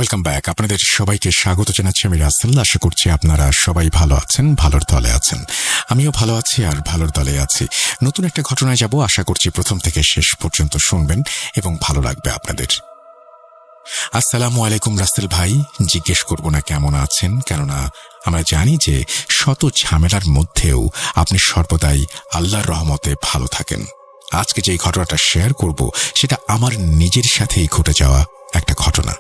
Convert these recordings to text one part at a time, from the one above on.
Welcome back. আপনাদের সবাইকে স্বাগত জানাচ্ছি আমি রাসেল। আশা করছি আপনারা সবাই ভালো আছেন, ভালোর দলে আছেন। আমিও ভালো আছি আর ভালোর দলে আছি। নতুন একটা ঘটনায় যাব, আশা করছি প্রথম থেকে শেষ পর্যন্ত শুনবেন এবং ভালো লাগবে আপনাদের। আসসালামু আলাইকুম রাসেল ভাই। জিজ্ঞেস করব না কেমন আছেন, কেননা আমরা জানি যে শত ঝামেলার মধ্যেও আপনি সর্বদাই আল্লাহর রহমতে ভালো থাকেন। আজকে যে ঘটনাটা শেয়ার করব সেটা আমার নিজের সাথেই ঘটে যাওয়া একটা ঘটনা,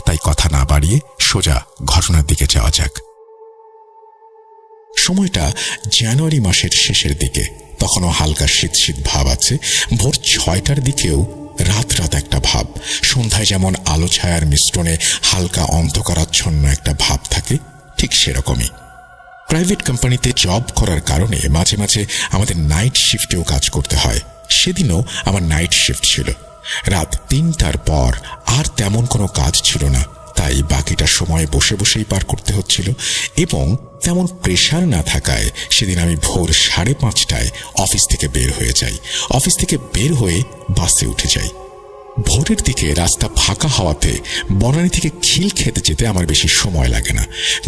তাই কথা না বাড়িয়ে সোজা ঘটনার দিকে যাওয়া যাক। সময়টা জানুয়ারি মাসের শেষের দিকে, তখনও হালকা শীত শীত ভাব আছে। ভোর 6টার দিকেও রাত রাত একটা ভাব। সন্ধ্যায় যেমন আলো ছায়ার মিশ্রণে হালকা অন্ধকারাচ্ছন্ন একটা ভাব থাকে, ঠিক সেরকমই। প্রাইভেট কোম্পানিতে জব করার কারণে মাঝে মাঝে আমাদের নাইট শিফটেও কাজ করতে হয়। সেদিনও আমার নাইট শিফট ছিল। রাত 3টার পর আর তেমন কোনো কাজ ছিল না, তাই বাকিটা সময় বসে বসেই পার করতে হচ্ছিল। এবং তেমন প্রেশার না থাকায় সেদিন আমি ভোর 5:30টায় অফিস থেকে বের হয়ে যাই। অফিস থেকে বের হয়ে বাসে উঠে যাই। ভোরের দিকে রাস্তা ফাঁকা হওয়াতে বনানী থেকে খিলক্ষেত যেতে আমার বেশি সময় লাগে না।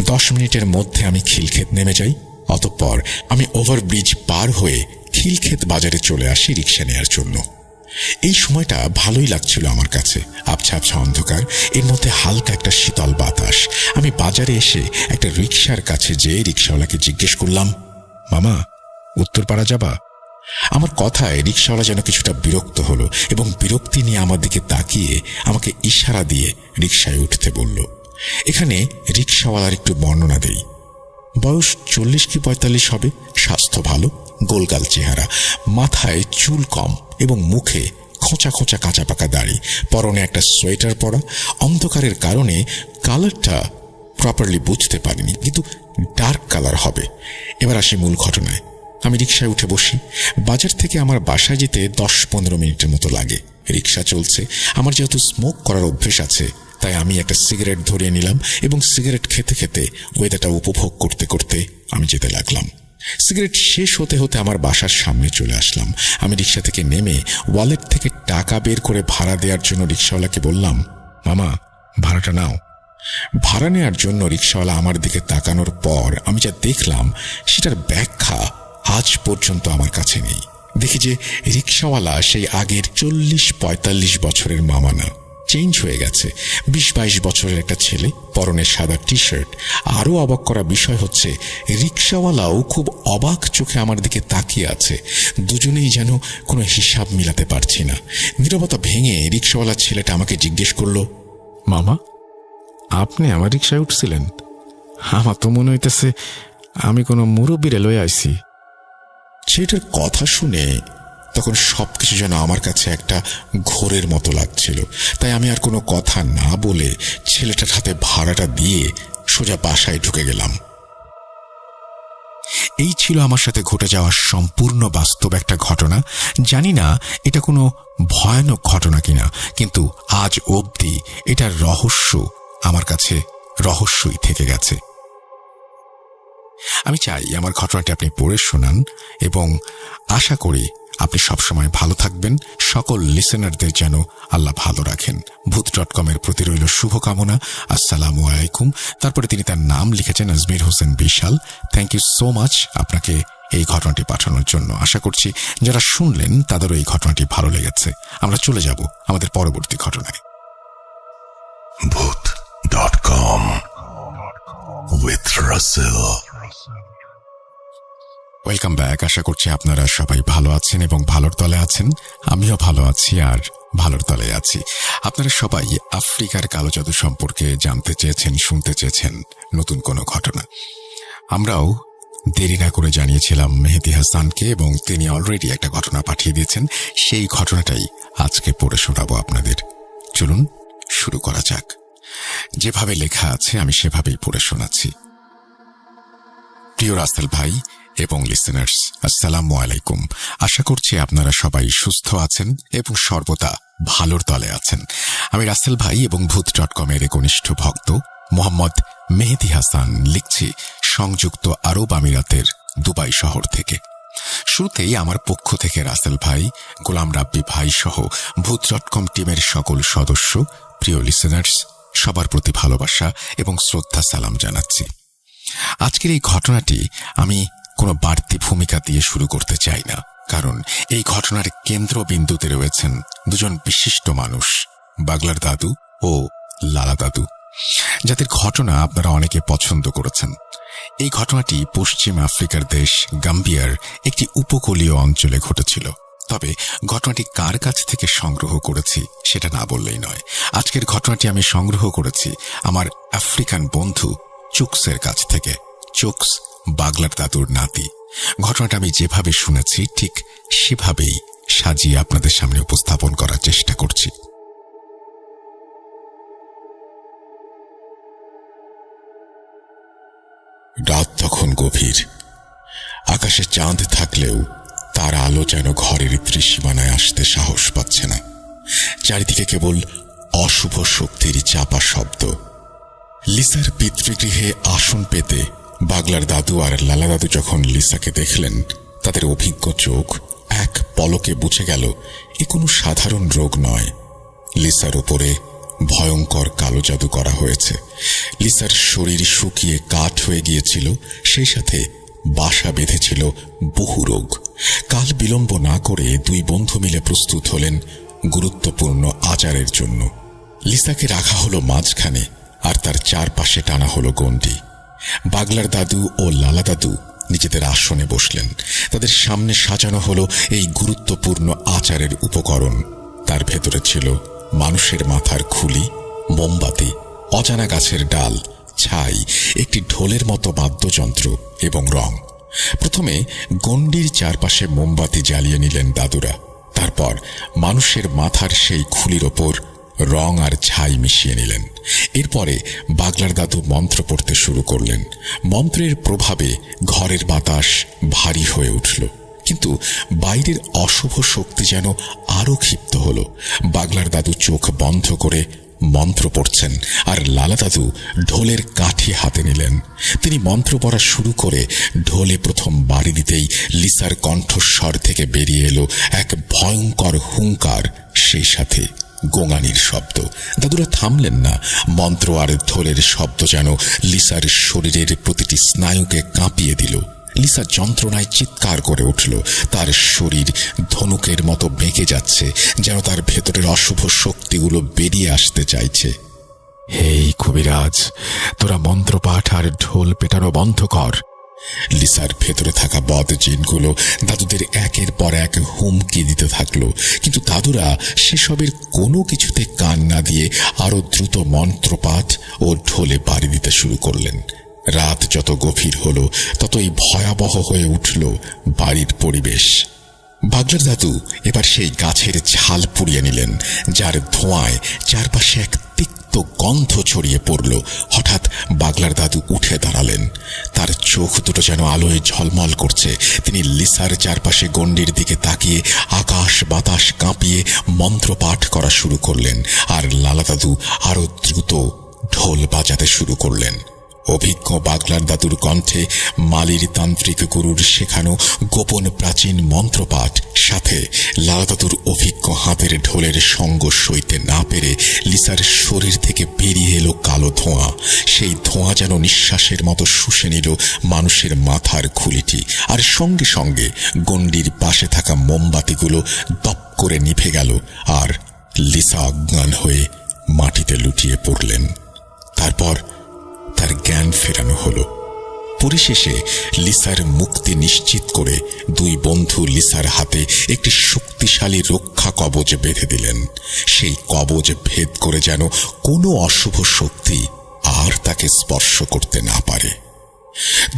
10 মিনিটের মধ্যে আমি খিলক্ষেত নেমে যাই। অতঃপর আমি ওভারব্রিজ পার হয়ে খিলক্ষেত বাজারে চলে আসি রিক্সা নেওয়ার জন্য। এই সময়টা ভালোই লাগছিল আমার কাছে। আবছা আবছা অন্ধকার, এর মধ্যে হালকা একটা শীতল বাতাস। আমি বাজারে এসে একটা রিক্সার কাছে যেয়ে রিক্সাওয়ালাকে জিজ্ঞেস করলাম, মামা, উত্তরপাড়া যাবা? আমার কথায় রিক্সাওয়ালা যেন কিছুটা বিরক্ত হলো এবং বিরক্তি নিয়ে আমার দিকে তাকিয়ে আমাকে ইশারা দিয়ে রিক্সায় উঠতে বলল। এখানে রিক্সাওয়ালার একটু বর্ণনা দেই। বয়স 40 কি 45 হবে, স্বাস্থ্য ভালো, গোলগাল চেহারা, মাথায় চুল কম এবং মুখে খোঁচা খোঁচা কাঁচা পাকা দাড়ি, পরনে একটা সোয়েটার পরা। অন্ধকারের কারণে কালারটা প্রপারলি বুঝতে পারিনি, কিন্তু ডার্ক কালার হবে। এবার আসি মূল ঘটনায়। আমি রিক্সায় উঠে বসি। বাজার থেকে আমার বাসায় যেতে 10-15 মিনিটের মতো লাগে। রিক্সা চলছে। আমার যেহেতু স্মোক করার অভ্যেস আছে, তাই আমি একটা সিগারেট ধরিয়ে নিলাম এবং সিগারেট খেতে খেতে ওয়েদারটা উপভোগ করতে করতে আমি যেতে লাগলাম। সিগারেট শেষ হতে হতে আমার বাসার সামনে চলে আসলাম। আমি রিক্সা থেকে নেমে ওয়ালেট থেকে টাকা বের করে ভাড়া দেওয়ার জন্য রিক্সাওয়ালাকে বললাম, মামা, ভাড়াটা নাও। ভাড়া নেওয়ার জন্য রিক্সাওয়ালা আমার দিকে তাকানোর পর আমি যা দেখলাম সেটার ব্যাখ্যা আজ পর্যন্ত আমার কাছে নেই। দেখি যে রিক্সাওয়ালা সেই আগের 40-45 বছরের মামা না, চেঞ্জ হয়ে গেছে। 20-22 বছরের একটা ছেলে, পরনে সাদা টি শার্ট। আরও অবাক করা বিষয় হচ্ছে রিক্সাওয়ালাও খুব অবাক চোখে আমার দিকে তাকিয়ে আছে। দুজনেই যেন কোনো হিসাব মিলাতে পারছি না। নীরবতা ভেঙে রিক্সাওয়ালা ছেলেটা আমাকে জিজ্ঞেস করল, মামা, আপনি আমার রিক্সায় উঠছিলেন? আমার তো মনে হইতেছে আমি কোনো মুরব্বীরে লয়ে আইছি। ছেলেটার কথা শুনে তখন সবকিছু যেন আমার কাছে একটা ঘোরের মতো লাগছিল। তাই আমি আর কোনো কথা না বলে ছেলেটার হাতে ভাড়াটা দিয়ে সোজা বাসায় ঢুকে গেলাম। এই ছিল আমার সাথে ঘটে যাওয়া সম্পূর্ণ বাস্তব একটা ঘটনা। জানি না এটা কোনো ভয়ানক ঘটনা কিনা, কিন্তু আজ অবধি এটার রহস্য আমার কাছে রহস্যই থেকে গেছে। আমি চাই আমার ঘটনাটি আপনি পড়ে শোনান এবং আশা করি আপনি সবসময় ভালো থাকবেন। সকল লিসেনারদের যেন আল্লাহ ভালো রাখেন। ভূত.com-এর প্রতি রইল শুভকামনা। আসসালামু আলাইকুম। তারপরে তিনি তার নাম লিখেছেন আজমির হোসেন বিশাল। থ্যাংক ইউ সো মাচ আপনাকে এই ঘটনাটি পাঠানোর জন্য। আশা করছি যারা শুনলেন তাদেরও এই ঘটনাটি ভালো লেগেছে। আমরা চলে যাব আমাদের পরবর্তী ঘটনায়। ভূত.com with Russell। Welcome back. আশা করছি আপনারা সবাই ভালো আছেন এবং ভালোর দলে আছেন। আমিও ভালো আছি আর ভালোর দলে আছি। আপনারা সবাই আফ্রিকার কালো জাদু সম্পর্কে জানতে চেয়েছেন, শুনতে চেয়েছেন নতুন কোনো ঘটনা। আমরাও দেরি না করে জানিয়েছিলাম মেহেদী হাসানকে এবং তিনি অলরেডি একটা ঘটনা পাঠিয়ে দিয়েছেন। সেই ঘটনাটাই আজকে পড়ে শোনাবো আপনাদের। চলুন শুরু করা যাক। যেভাবে লেখা আছে আমি সেভাবেই পড়ে শোনাচ্ছি। প্রিয় রাসেল ভাই এবং লিসেনার্স, আসসালামু আলাইকুম। আশা করছি আপনারা সবাই সুস্থ আছেন এবং সর্বদা ভালোর দলে আছেন। আমি রাসেল ভাই এবং ভূত.com-এর ঘনিষ্ঠ ভক্ত মোহাম্মদ মেহেদী হাসান লিখছি সংযুক্ত আরব আমিরাতের দুবাই শহর থেকে। শুরুতেই আমার পক্ষ থেকে রাসেল ভাই, গোলাম রাব্বি ভাই সহ ভূত.com টিমের সকল সদস্য, প্রিয় লিসেনার্স সবার প্রতি ভালোবাসা এবং শ্রদ্ধা সালাম জানাচ্ছি। আজকের এই ঘটনাটি আমি কোনো বাড়তি ভূমিকা দিয়ে শুরু করতে চাই না, কারণ এই ঘটনার কেন্দ্রবিন্দুতে রয়েছেন দুজন বিশিষ্ট মানুষ, বাগলার দাদু ও লালা দাদু, যাদের ঘটনা আপনারা অনেকে পছন্দ করেছেন। এই ঘটনাটি পশ্চিম আফ্রিকার দেশ গাম্বিয়ার একটি উপকূলীয় অঞ্চলে ঘটেছিল। তবে ঘটনাটি কার কাছ থেকে সংগ্রহ করেছি সেটা না বললেই নয়। আজকের ঘটনাটি আমি সংগ্রহ করেছি আমার আফ্রিকান বন্ধু চুকসের কাছ থেকে। চুকস বাগলার দাদুর নাতি। ঘটনাটা আমি যেভাবে শুনেছি ঠিক সেভাবেই সাজিয়ে আপনাদের সামনে উপস্থাপন করার চেষ্টা করছি। রাত তখন গভীর। আকাশে চাঁদ থাকলেও তার আলো যেন ঘরের ত্রিসীমানায় আসতে সাহস পাচ্ছে না। চারিদিকে কেবল অশুভ শক্তির চাপা শব্দ। লিসার পিতৃগৃহে আসন পেতে বাগলার দাদু আর লালা দাদু যখন লিসাকে দেখলেন, তাদের অভিজ্ঞ চোখ এক পলকে বুঝে গেল এ কোনো সাধারণ রোগ নয়। লিসার উপরে ভয়ঙ্কর কালো জাদু করা হয়েছে। লিসার শরীর শুকিয়ে কাঠ হয়ে গিয়েছিল, সেই সাথে বাসা বেঁধেছিল বহু রোগ। কাল বিলম্ব না করে দুই বন্ধু মিলে প্রস্তুত হলেন গুরুত্বপূর্ণ আচারের জন্য। লিসাকে রাখা হলো মাঝখানে, আর তার চারপাশে টানা হলো গণ্ডি। বাগলার দাদু ও লালা দাদু নিজেদের আসনে বসলেন। তাদের সামনে সাজানো হলো এই গুরুত্বপূর্ণ আচারের উপকরণ। তার ভেতরে ছিল মানুষের মাথার খুলি, মোমবাতি, অজানা গাছের ডাল, ছাই, একটি ঢোলের মতো বাদ্যযন্ত্র এবং রং। প্রথমে গণ্ডির চারপাশে মোমবাতি জ্বালিয়ে নিলেন দাদুরা। তারপর মানুষের মাথার সেই খুলির ওপর রং আর ছাই মিশিয়ে নিলেন। এরপরে বাগলার দাদু মন্ত্র পড়তে শুরু করলেন। মন্ত্রের প্রভাবে ঘরের বাতাস ভারী হয়ে উঠল, কিন্তু বাইরের অশুভ শক্তি যেন আরো ক্ষিপ্ত হল। বাগলার দাদু চোখ বন্ধ করে মন্ত্র পড়ছেন, আর লালা দাদু ঢোলের কাঠি হাতে নিলেন। তিনি মন্ত্র পড়া শুরু করে ঢোলে প্রথম বাড়ি দিতেই লিসার কণ্ঠস্বর থেকে বেরিয়ে এলো এক ভয়ঙ্কর হুঙ্কার, সেই সাথে গোঙানির শব্দ। দাদুরা থামলেন না। মন্ত্র আর ঢোলের শব্দ যেন লিসার শরীরের প্রতিটি স্নায়ুকে কাঁপিয়ে দিল। লিসা যন্ত্রণায় চিৎকার করে উঠল। তার শরীর ধনুকের মতো বেঁকে যাচ্ছে, যেন তার ভেতরের অশুভ শক্তিগুলো বেরিয়ে আসতে চাইছে। হেই কবিরাজ, তোরা মন্ত্রপাঠ আর ঢোল পেটানো বন্ধ কর। লিসার ভেতরে থাকা বদ জিনগুলো দাদুদের একের পর এক হুমকি দিতে থাকলো, কিন্তু দাদুরা সেসবের কোনো কিছুতে কান না দিয়ে আরো দ্রুত মন্ত্রপাঠ ও ঢোলে বাড়ি দিতে শুরু করলেন। রাত যত গভীর হলো ততই ভয়াবহ হয়ে উঠল বাড়ির পরিবেশ। বাগলার দাদু এবার সেই গাছের ঝাল পুড়িয়ে নিলেন, যার ধোঁয়ায় চারপাশে এক তিক্ত গন্ধ ছড়িয়ে পড়ল। হঠাৎ বাগলার দাদু উঠে দাঁড়ালেন। তার চোখ দুটো যেন আলোয় ঝলমল করছে। তিনি লিসার চারপাশে গণ্ডির দিকে তাকিয়ে আকাশ বাতাস কাঁপিয়ে মন্ত্র পাঠ করা শুরু করলেন, আর লালা দাদু আরো দ্রুত ঢোল বাজাতে শুরু করলেন। অভিজ্ঞ বাগলার দাদুর কণ্ঠে মালির তান্ত্রিক গুরুর শেখানো গোপন প্রাচীন মন্ত্রপাঠ, সাথে লালা দাদুর অভিজ্ঞ হাতের ঢোলের সঙ্গ সইতে না পেরে লিসার শরীর থেকে বেরিয়ে এলো কালো ধোঁয়া। সেই ধোঁয়া যেন নিঃশ্বাসের মতো শুষে নিল মানুষের মাথার খুলিটি, আর সঙ্গে সঙ্গে গণ্ডির পাশে থাকা মোমবাতিগুলো দপ করে নিভে গেল, আর লিসা অজ্ঞান হয়ে মাটিতে লুটিয়ে পড়লেন। তারপর তার জ্ঞান ফেরানো হলো। পরিশেষে লিসার মুক্তি নিশ্চিত করে দুই বন্ধু লিসার হাতে একটি শক্তিশালী রক্ষা কবচ বেঁধে দিলেন। সেই কবচ ভেদ করে যেন কোনো অশুভ শক্তি আর তাকে স্পর্শ করতে না পারে।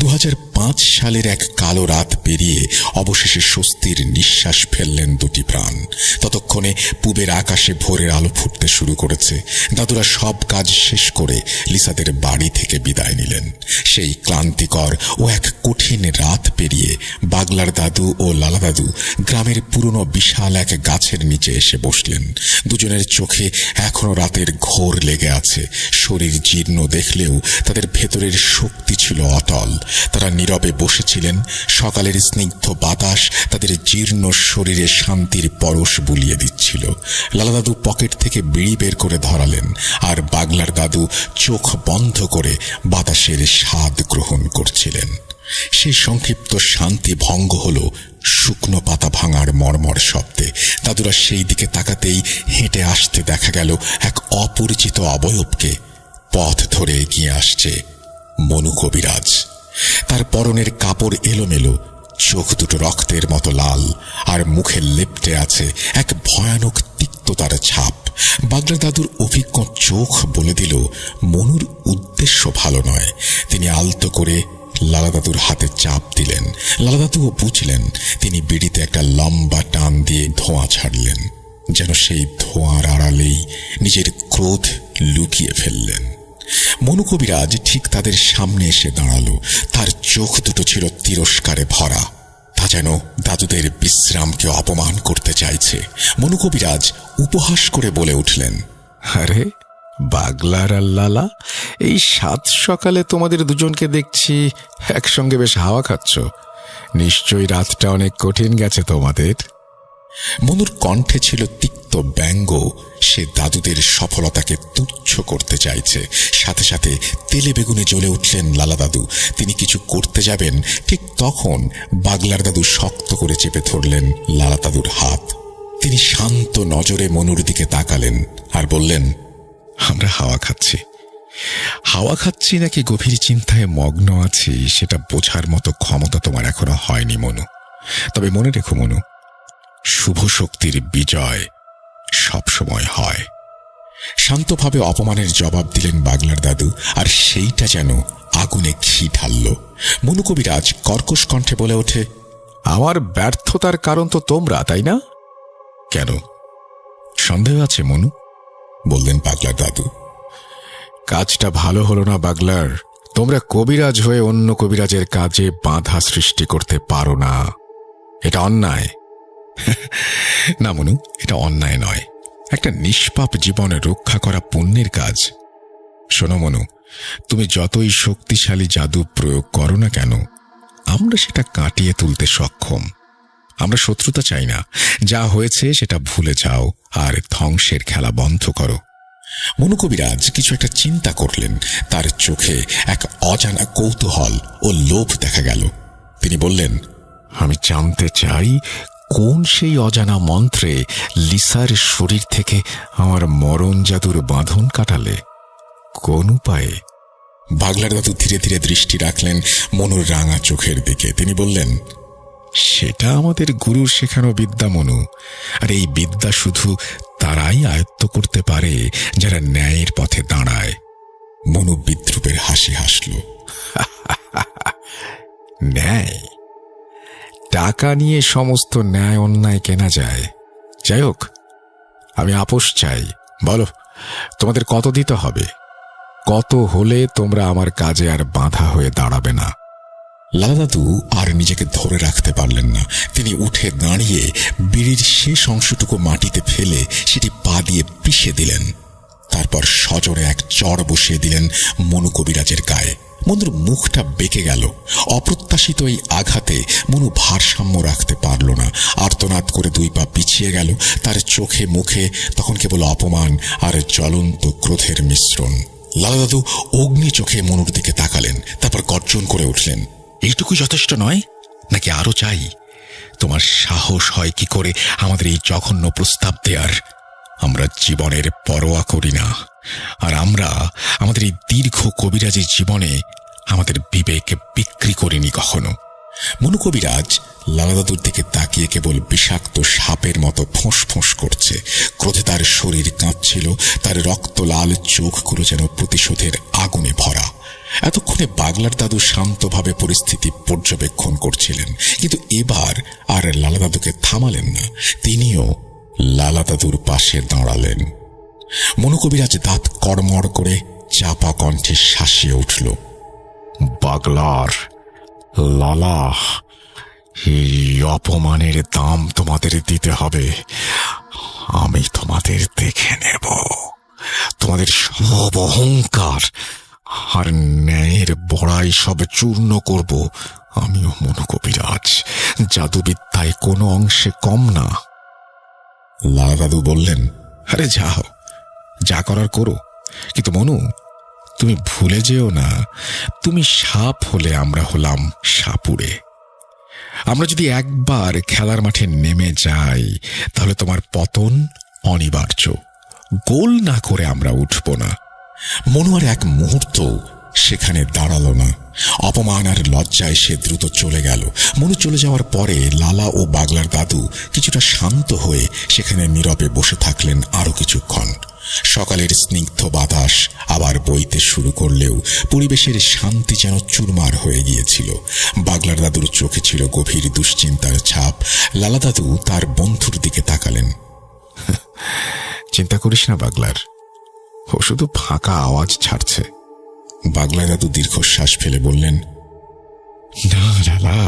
2005 সালের এক কালো রাত পেরিয়ে অবশেষে স্বস্তির নিঃশ্বাস ফেললেন দুটি প্রাণ। ততক্ষণে পূবের আকাশে ভোরের আলো ফুটতে শুরু করেছে। দাদুরা সব কাজ শেষ করে লিসাদের বাড়ি থেকে বিদায় নিলেন। সেই ক্লান্তিকর ও এক কঠিন রাত পেরিয়ে বাগলার দাদু ও লালা দাদু গ্রামের পুরনো বিশাল এক গাছের নিচে এসে বসলেন। দুজনের চোখে এখনো রাতের ঘোর লেগে আছে। শরীর জীর্ণ দেখলেও তাদের ভেতরের শক্তি ছিল অটল। তারা নীরবে বসেছিলেন। সকালের স্নিগ্ধ বাতাস তাদের জীর্ণ শরীরে শান্তির পরশ বুলিয়ে দিচ্ছিল। লালা দাদু পকেট থেকে বিড়ি বের করে ধরালেন, আর বাগলার দাদু চোখ বন্ধ করে বাতাসের স্বাদ গ্রহণ করছিলেন। সেই সংক্ষিপ্ত শান্তি ভঙ্গ হল শুকনো পাতা ভাঙার মর্মর শব্দে। দাদুরা সেই দিকে তাকাতেই হেঁটে আসতে দেখা গেল এক অপরিচিত অবয়বকে। পথ ধরে এগিয়ে আসছে মনু কবিরাজ। তার পরনের কাপড় এলোমেলো, চোখ দুটো রক্তের মতো লাল, আর মুখে লেপ্টে আছে এক ভয়ানক তিক্ততার ছাপ। বাগলার দাদুর অভিজ্ঞ চোখ বলে দিল মনুর উদ্দেশ্য ভালো নয়। তিনি আলতো করে লালা দাদুর হাতে চাপ দিলেন। লালা দাদুও বুঝলেন। তিনি বিড়িতে একটা লম্বা টান দিয়ে ধোঁয়া ছাড়লেন, যেন সেই ধোঁয়ার আড়ালেই নিজের ক্রোধ লুকিয়ে ফেললেন। মনু কবিরাজ ঠিক তাদের সামনে এসে দাঁড়ালো। তার চোখ দুটো ছিল তিরস্কারে ভরা। তা যেন দাদুদের বিশ্রামকে অপমান করতে চাইছে। মনু কবিরাজ উপহাস করে বলে উঠলেন, আরে বাগলার আর লালা, এই সাত সকালে তোমাদের দুজনকে দেখছি একসঙ্গে বেশ হাওয়া খাচ্ছ। নিশ্চয়ই রাতটা অনেক কঠিন গেছে তোমাদের। মনুর কণ্ঠে ছিল তিক্ত ব্যঙ্গ। সে দাদুদের সফলতাকে তুচ্ছ করতে চাইছে। সাথে সাথে তেলে বেগুনে জ্বলে উঠলেন লালা দাদু। তিনি কিছু করতে যাবেন, ঠিক তখন বাগলার দাদু শক্ত করে চেপে ধরলেন লালা দাদুর হাত। তিনি শান্ত নজরে মনুর দিকে তাকালেন আর বললেন, আমরা হাওয়া খাচ্ছি। হাওয়া খাচ্ছি নাকি গভীর চিন্তায় মগ্ন আছি সেটা বোঝার মতো ক্ষমতা তোমার এখনো হয়নি মনু। তবে মনে রেখো মনু, শুভ শক্তির বিজয় সবসময় হয়। শান্তভাবে অপমানের জবাব দিলেন বাগলার দাদু, আর সেইটা যেন আগুনে ঘি ঢালল। মনু কবিরাজ কর্কশ কণ্ঠে বলে ওঠে, আমার ব্যর্থতার কারণ তো তোমরা, তাই না? কেন, সন্দেহ আছে মনু? বললেন বাগলার দাদু। কাজটা ভালো হলো না বাগলার। তোমরা কবিরাজ হয়ে অন্য কবিরাজের কাজে বাধা সৃষ্টি করতে পারো না। এটা অন্যায়। না মনু, এটা অন্যায় নয়। একটা নিষ্পাপ জীবনে রক্ষা করা পুণ্যের কাজ। শোনো মনু, তুমি যতই শক্তিশালী জাদু প্রয়োগ করো না কেন, আমরা সেটা কাটিয়ে তুলতে সক্ষম। আমরা শত্রুতা চাই না। যা হয়েছে সেটা ভুলে যাও আর ধ্বংসের খেলা বন্ধ করো। মনু কবিরাজ কিছু একটা চিন্তা করলেন। তার চোখে এক অজানা কৌতূহল ও লোভ দেখা গেল। তিনি বললেন, আমি জানতে চাই কোন সেই অজানা মন্ত্রে লিসার শরীর থেকে আমার মরণ জাদুর বাঁধন কাটালে? কোন উপায়ে? বাগলার দাদু ধীরে ধীরে দৃষ্টি রাখলেন মনুর রাঙা চোখের দিকে। তিনি বললেন, সেটা আমাদের গুরুর শেখানো বিদ্যা মনু। আর এই বিদ্যা শুধু তারাই আয়ত্ত করতে পারে যারা ন্যায়ের পথে দাঁড়ায়। মনু বিদ্রুপের হাসি হাসল। ন্যায়? টাকা নিয়ে সমস্ত ন্যায় অন্যায় কেনা যায়। যাই হোক, আমি আপোষ চাই। বলো, তোমাদের কত দিতে হবে? কত হলে তোমরা আমার কাজে আর বাধা হয়ে দাঁড়াবে না? লালা দাদু আর নিজেকে ধরে রাখতে পারলেন না। তিনি উঠে দাঁড়িয়ে বিড়ির শেষ অংশটুকু মাটিতে ফেলে সেটি পা দিয়ে পিষে দিলেন। তারপর সজোরে এক চড় বসিয়ে দিলেন মনু কবিরাজের গায়ে। মনুর মুখটা বেঁকে গেল। অপ্রত্যাশিত এই আঘাতে মনু ভারসাম্য রাখতে পারল না। আর্তনাদ করে দুই পা পিছিয়ে গেল। তার চোখে মুখে তখন কেবল অপমান আর জ্বলন্ত ক্রোধের মিশ্রণ। লালা দাদু অগ্নি চোখে মনুর দিকে তাকালেন, তারপর গর্জন করে উঠলেন, এইটুকু যথেষ্ট নয় নাকি আরো চাই? তোমার সাহস হয় কি করে আমাদের এই জঘন্য প্রস্তাব দেয়ার? আমরা জীবনের পরোয়া করি না, আর আমরা আমাদের এই দীর্ঘ কবিরাজি জীবনে আমাদের বিবেক বিক্রি করিনি কখনো। মনু কবিরাজ লালা দাদুর দিকে তাকিয়ে কেবল বিষাক্ত সাপের মতো ফোঁস ফোঁস করছে। ক্রোধে তার শরীর কাঁপছিল। তার রক্ত লাল চোখগুলো যেন প্রতিশোধের আগুনে ভরা। এতক্ষণে বাগলার দাদু শান্তভাবে পরিস্থিতি পর্যবেক্ষণ করছিলেন, কিন্তু এবার আর লালা দাদুকে থামালেন না। তিনিও লালা দাদুর পাশে দাঁড়ালেন। মনু কবিরাজ দাঁত কড়মড় করে চাপা কণ্ঠে শাসিয়ে উঠল, বাগলার, লালা, এই অপমানের দাম তোমাদের দিতে হবে। আমি তোমাদের দেখে নেব। তোমাদের সব অহংকার আর ন্যায়ের বড়াই সব চূর্ণ করব আমিও মনু কবিরাজ, জাদুবিদ্যায় কোনো অংশে কম না। লালা দাদু বললেন, আরে যাও, যা করার করো, কিন্তু মনু তুমি ভুলে যেও না, তুমি সাপ হলে আমরা হলাম সাপুড়ে। আমরা যদি একবার খেলার মাঠে নেমে যাই তাহলে তোমার পতন অনিবার্য। গোল না করে আমরা উঠব না। মনু আর এক মুহূর্ত সেখানে দাঁড়ালো না। অপমান আর লজ্জায় সে দ্রুত চলে গেল। মনু চলে যাওয়ার পরে লালা ও বাগলার দাদু কিছুটা শান্ত হয়ে সেখানে নীরবে বসে থাকলেন আরো কিছুক্ষণ। সকালের স্নিগ্ধ বাতাস আবার বইতে শুরু করলেও পরিবেশের শান্তি যেন চুরমার হয়ে গিয়েছিল। বাগলার দাদুর চোখে ছিল গভীর দুশ্চিন্তার ছাপ। লালা দাদু তার বন্ধুর দিকে তাকালেন। চিন্তা করিস না বাগলার, ও শুধু ফাঁকা আওয়াজ ছাড়ছে। বাগলা দাদু দীর্ঘশ্বাস ফেলে বললেন, না লালা,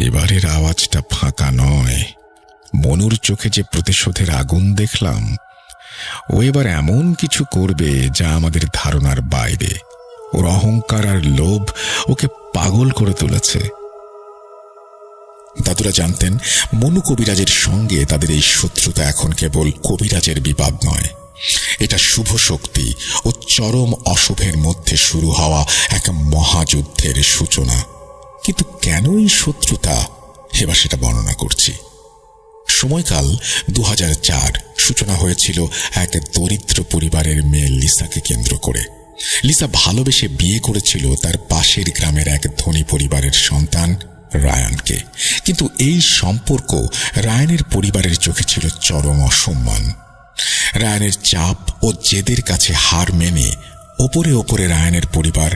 এবারের আওয়াজটা ফাঁকা নয়। মনুর চোখে যে প্রতিশোধের আগুন দেখলাম, ও এবার এমন কিছু করবে যা আমাদের ধারণার বাইরে। ওর অহংকার আর লোভ ওকে পাগল করে তুলেছে। দাদুরা জানতেন মনু কবিরাজের সঙ্গে তাদের এই শত্রুতা এখন কেবল কবিরাজের বিবাদ নয়, এটা শুভ শক্তি ও চরম অশুভের মধ্যে শুরু হওয়া এক মহাযুদ্ধের সূচনা। কিন্তু কেন এই শত্রুতা, এবার সেটা বর্ণনা করছি। সময়কাল 2004। সূচনা হয়েছিল এক দরিদ্র পরিবারের মেয়ে লিসাকে কেন্দ্র করে। লিসা ভালোবেসে বিয়ে করেছিল তার পাশের গ্রামের এক ধনী পরিবারের সন্তান রায়ানকে। কিন্তু এই সম্পর্ক রায়ানের পরিবারের চোখে ছিল চরম অসম্মান। রায়ানের চাপ ও জেদের কাছে হার মেনে ওপরে ওপরে রায়ানের পরিবার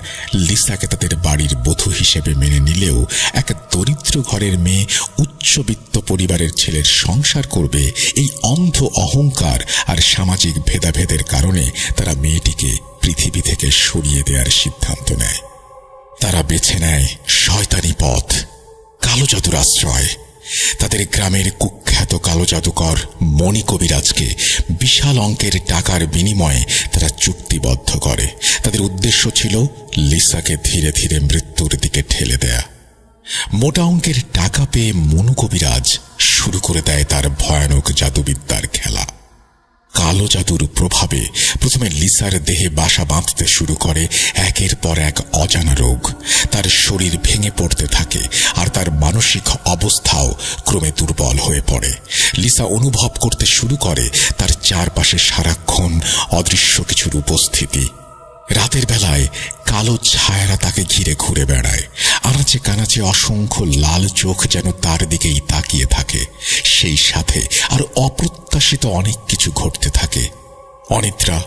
লিসাকে তাদের বাড়ির বধূ হিসেবে মেনে নিলেও এক দরিদ্র ঘরের মেয়ে উচ্চবিত্ত পরিবারের ছেলের সংসার করবে, এই অন্ধ অহংকার আর সামাজিক ভেদাভেদের কারণে তারা মেয়েটিকে পৃথিবী থেকে সরিয়ে দেওয়ার সিদ্ধান্ত নেয়। তারা বেছে নেয় শয়তানি পথ, কালো জাদুর আশ্রয়। তাদের গ্রামের কুখ্যাত কালো জাদুকর মণি কবিরাজকে বিশাল অঙ্কের টাকার বিনিময়ে তারা চুক্তিবদ্ধ করে। তাদের উদ্দেশ্য ছিল লিসাকে ধীরে ধীরে মৃত্যুর দিকে ঠেলে দেয়া। মোটা অঙ্কের টাকা পেয়ে মনু কবিরাজ শুরু করে দেয় তার ভয়ানক জাদুবিদ্যার খেলা। কালো জাদুর প্রভাবে প্রথমে লিসার দেহে বাসা বাঁধতে শুরু করে একের পর এক অজানা রোগ। তার শরীর ভেঙে পড়তে থাকে আর তার মানসিক অবস্থাও ক্রমে দুর্বল হয়ে পড়ে। লিসা অনুভব করতে শুরু করে তার চারপাশে সারাক্ষণ অদৃশ্য কিছুর উপস্থিতি। রাতের বেলায় কালো ছায়ারা তাকে ঘিরে ঘুরে বেড়ায়। আনাচে কানাচে অসংখ্য লাল চোখ যেন তার দিকেই তাকিয়ে থাকে। সেই সাথে আর অপ্রত্যাশিত অনেক কিছু ঘটতে থাকে। অনিদ্রা,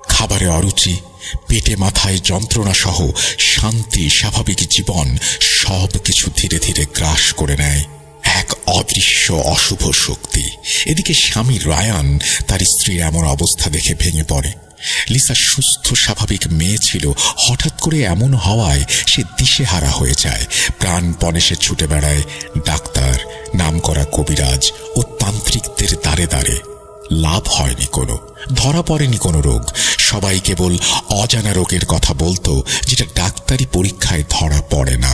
খাবারে অরুচি, পেটে মাথায় যন্ত্রণা সহ শান্তি, স্বাভাবিক জীবন সব কিছু ধীরে ধীরে গ্রাস করে নেয় এক অদৃশ্য অশুভ শক্তি। এদিকে স্বামী রায়ান তার স্ত্রীর এমন অবস্থা দেখে ভেঙে পড়ে। লিসা সুস্থ স্বাভাবিক মেয়ে ছিল, হঠাৎ করে এমন হওয়ায় সে দিশেহারা হয়ে যায়। প্রাণপণে সে ছুটে বেড়ায় ডাক্তার, নামকরা কবিরাজ ও তান্ত্রিকদের দ্বারে দ্বারে। লাভ হয়নি কোনো, ধরা পড়েনি কোনো রোগ। সবাই কেবল অজানা রোগের কথা বলতো, যেটা ডাক্তারি পরীক্ষায় ধরা পড়ে না।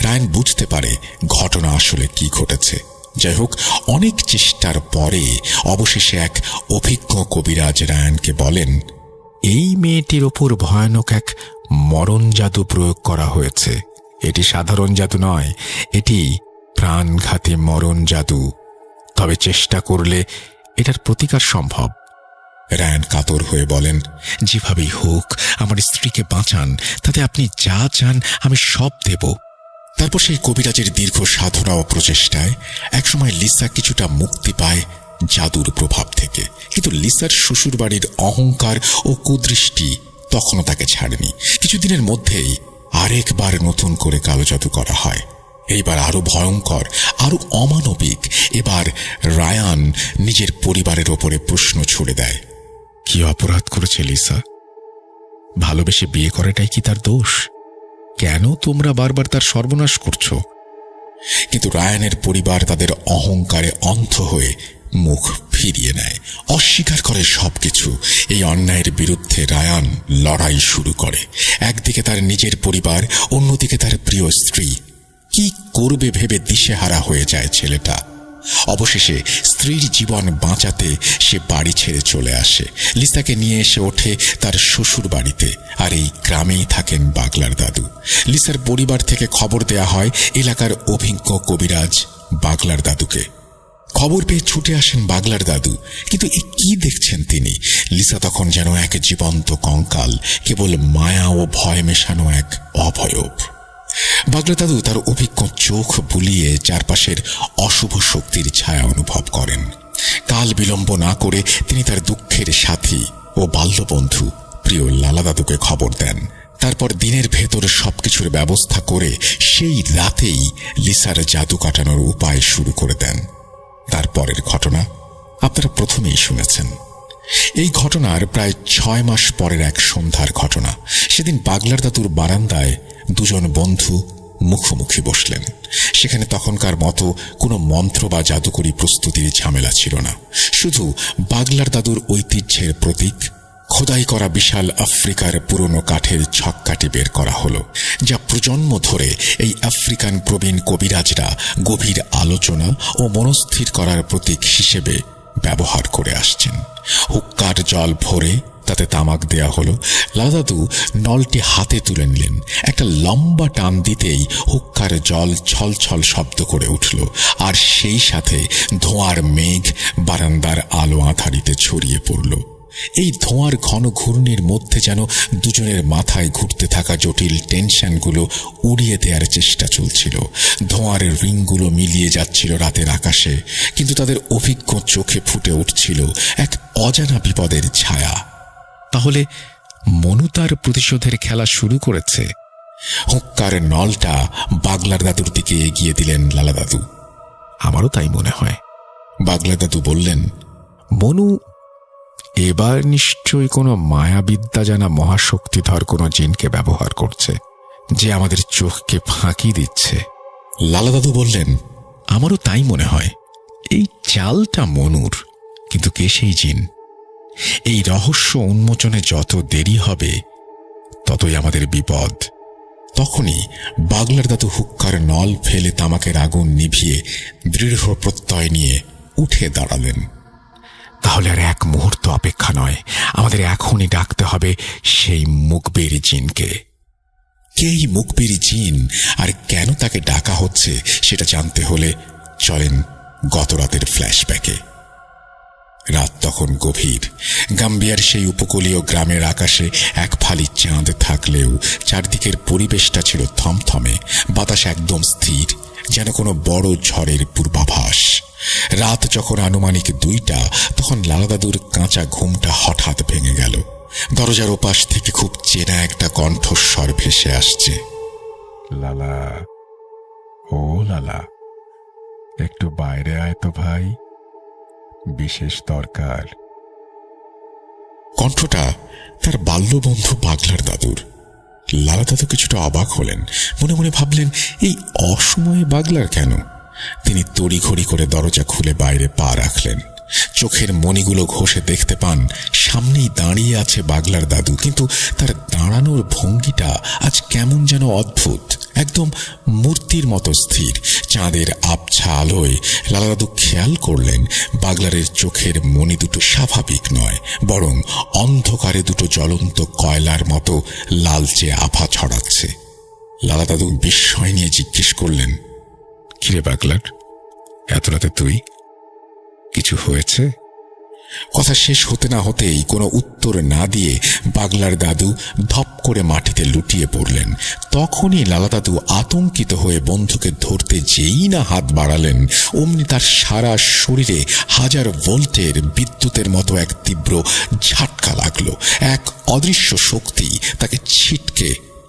রায়ান বুঝতে পারে ঘটনা আসলে কি ঘটেছে। যাই হোক, অনেক চেষ্টার পরে অবশেষে এক অভিজ্ঞ কবিরাজ রায়ানকে বলেন, এই মেয়েটির ওপর ভয়ানক এক মরণ জাদু প্রয়োগ করা হয়েছে। এটি সাধারণ জাদু নয়, এটি প্রাণঘাতী মরণ জাদু। তবে চেষ্টা করলে এটার প্রতিকার সম্ভব। রায়ান কাতর হয়ে বলেন, যেভাবেই হোক আমার স্ত্রীকে বাঁচান, তাতে আপনি যা চান আমি সব দেব। তারপর সেই কবিরাজের দীর্ঘ সাধনা ও প্রচেষ্টায় একসময় লিসা কিছুটা মুক্তি পায় জাদুর প্রভাব থেকে। কিন্তু লিসার শ্বশুরবাড়ির অহংকার ও কুদৃষ্টি তখনও তাকে ছাড়েনি। কিছুদিনের মধ্যেই আরেকবার নতুন করে কালো জাদু করা হয়। এইবার আরো ভয়ঙ্কর, আরো অমানবিক। এবার রায়ান নিজের পরিবারের ওপরে প্রশ্ন ছুড়ে দেয়, কি অপরাধ করেছে লিসা? ভালোবেসে বিয়ে করাটাই কি তার দোষ? কেন তোমরা বারবার তার সর্বনাশ করছো? কিন্তু রায়ানের পরিবার তাদের অহংকারে অন্ধ হয়ে মুখ ফিরিয়ে নেয়, অস্বীকার করে সবকিছু। এই অন্যায়ের বিরুদ্ধে রায়ান লড়াই শুরু করে। একদিকে তার নিজের পরিবার, অন্যদিকে তার প্রিয় স্ত্রী। কি করবে ভেবে দিশেহারা হয়ে যায় ছেলেটা। অবশেষে স্ত্রীর জীবন বাঁচাতে সে বাড়ি ছেড়ে চলে আসে। লিসাকে নিয়ে এসে ওঠে তার শ্বশুর বাড়িতে, আর এই গ্রামেই থাকেন বাগলার দাদু। লিসার পরিবার থেকে খবর দেয়া হয় এলাকার অভিজ্ঞ কবিরাজ বাগলার দাদুকে। খবর পেয়ে ছুটে আসেন বাগলার দাদু, কিন্তু এ কি দেখছেন তিনি? লিসা তখন যেন এক জীবন্ত কঙ্কাল, কেবল মায়া ও ভয় মেশানো এক অভয়ব। বাগলা দাদু তার অভিজ্ঞ চোখ বুলিয়ে চারপাশের অশুভ শক্তির ছায়া অনুভব করেন। কাল বিলম্ব না করে তিনি তার দুঃখের সাথী ও বাল্যবন্ধু প্রিয় লালা দাদুকে খবর দেন। তারপর দিনের ভেতর সবকিছুর ব্যবস্থা করে সেই রাতেই লিসার জাদু কাটানোর উপায় শুরু করে দেন। তারপরের ঘটনা আপনারা প্রথমেই শুনেছেন। এই ঘটনার প্রায় 6 মাস পরের এক সন্ধ্যার ঘটনা। সেদিন বাগলার দাদুর বারান্দায় দুজন বন্ধু মুখোমুখি বসলেন। সেখানে তখনকার মতো কোনো মন্ত্র বা জাদুকরি প্রস্তুতির ঝামেলা ছিল না। শুধু বাগলার দাদুর ঐতিহ্যের প্রতীক খোদাই করা বিশাল আফ্রিকার পুরনো কাঠের ছক্কাটি বের করা হলো, যা প্রজন্ম ধরে এই আফ্রিকান প্রবীণ কবিরাজরা গভীর আলোচনা ও মনস্থির করার প্রতীক হিসেবে ব্যবহার করে আসছেন। হুক্কার জল ভরে তাতে তামাক দেয়া হলো। লাদাদু নলটি হাতে তুলে নিলেন। একটা লম্বা টান দিতেই হুক্কার জল ছলছল শব্দ করে উঠল, আর সেই সাথে ধোঁয়ার মেঘ বারান্দার আলো আঁধারিতে ছড়িয়ে পড়ল। এই ধোঁয়ার ঘন ঘূর্ণির মধ্যে যেন দুজনের মাথায় ঘুরতে থাকা জটিল টেনশনগুলো উড়িয়ে দেওয়ার চেষ্টা চলছিল। ধোঁয়ার রিংগুলো মিলিয়ে যাচ্ছিল রাতের আকাশে, কিন্তু তাদের অভিজ্ঞ চোখে ফুটে উঠছিল এক অজানা বিপদের ছায়া। তাহলে মনু তার প্রতিশোধের খেলা শুরু করেছে? হুক্কার নলটা বাগলার দাদুর দিকে এগিয়ে দিলেন লালা দাদু। আমারও তাই মনে হয়। বাগলা দাদু বললেন, মনু এবার নিশ্চয়ই কোনো মায়াবিদ্যা জানা মহাশক্তিধর কোনো জিনকে ব্যবহার করছে, যে আমাদের চোখকে ফাঁকি দিচ্ছে। লালা দাদু বললেন, আমারও তাই মনে হয়। এই চালটা মনুর, কিন্তু কে সেই জিন? এই রহস্য উন্মোচনে যত দেরি হবে ততই আমাদের বিপদ। তখনই বাগলার দাদু হুক্কার নল ফেলে তামাকের আগুন নিভিয়ে দৃঢ় প্রত্যয় নিয়ে উঠে দাঁড়ালেন। তাহলে আর এক মুহূর্ত অপেক্ষা নয়, আমাদের এখনই ডাকতে হবে সেই মুখবেরি জিনকে। কে এই মুখবেরি জিন, আর কেন তাকে ডাকা হচ্ছে সেটা জানতে হলে চলেন গতরাতের ফ্ল্যাশব্যাকে। রাত তখন গভীর। গাম্বিয়ার সেই উপকূলীয় গ্রামের আকাশে এক ফালি চাঁদ থাকলেও চারদিকের পরিবেশটা ছিল থমথমে। বাতাস একদম স্থির, যেন কোনো বড় ঝড়ের পূর্বাভাস। রাত যখন আনুমানিক 2টা, তখন লালা দাদুর কাঁচা ঘুমটা হঠাৎ ভেঙে গেল। দরজার ওপাশ থেকে খুব চেনা একটা কণ্ঠস্বর ভেসে আসছে। লালা, ও লালা, একটু বাইরে আয় তো ভাই, বিশেষ দরকার। কণ্ঠটা তার বাল্যবন্ধু বাগলার দাদুর। লালা দাদু কিছুটা অবাক হলেন, মনে মনে ভাবলেন, এই অসময়ে বাগলার কেন? তিনি তড়িঘড়ি করে দরজা খুলে বাইরে পা রাখলেন। চোখের মণিগুলো ঘষে দেখতে পান সামনেই দাঁড়িয়ে আছে বাগলার দাদু, কিন্তু তার দাঁড়ানোর ভঙ্গিটা আজ কেমন যেন অদ্ভুত, একদম মূর্তির মতো স্থির। চাঁদের আবছা আলোয় লালা দাদু খেয়াল করলেন বাগলারের চোখের মণি দুটো স্বাভাবিক নয়, বরং অন্ধকারে দুটো জ্বলন্ত কয়লার মতো লালচে আভা ছড়াচ্ছে। লালা দাদু বিস্ময় নিয়ে জিজ্ঞেস করলেন, কিরে বাগলার, এত রাতে তুই? কিছু হয়েছে? কথা শেষ হতে না হতেই কোনো উত্তর না দিয়ে বাগলার দাদু ধপ করে মাটিতে লুটিয়ে পড়লেন। তখনই লালা দাদু আতঙ্কিত হয়ে বন্ধুকে ধরতে যেই না হাত বাড়ালেন, অমনি তার সারা শরীরে 1000 ভোল্টের বিদ্যুতের মতো এক তীব্র ঝাটকা লাগলো। এক অদৃশ্য শক্তি তাকে ছিটকে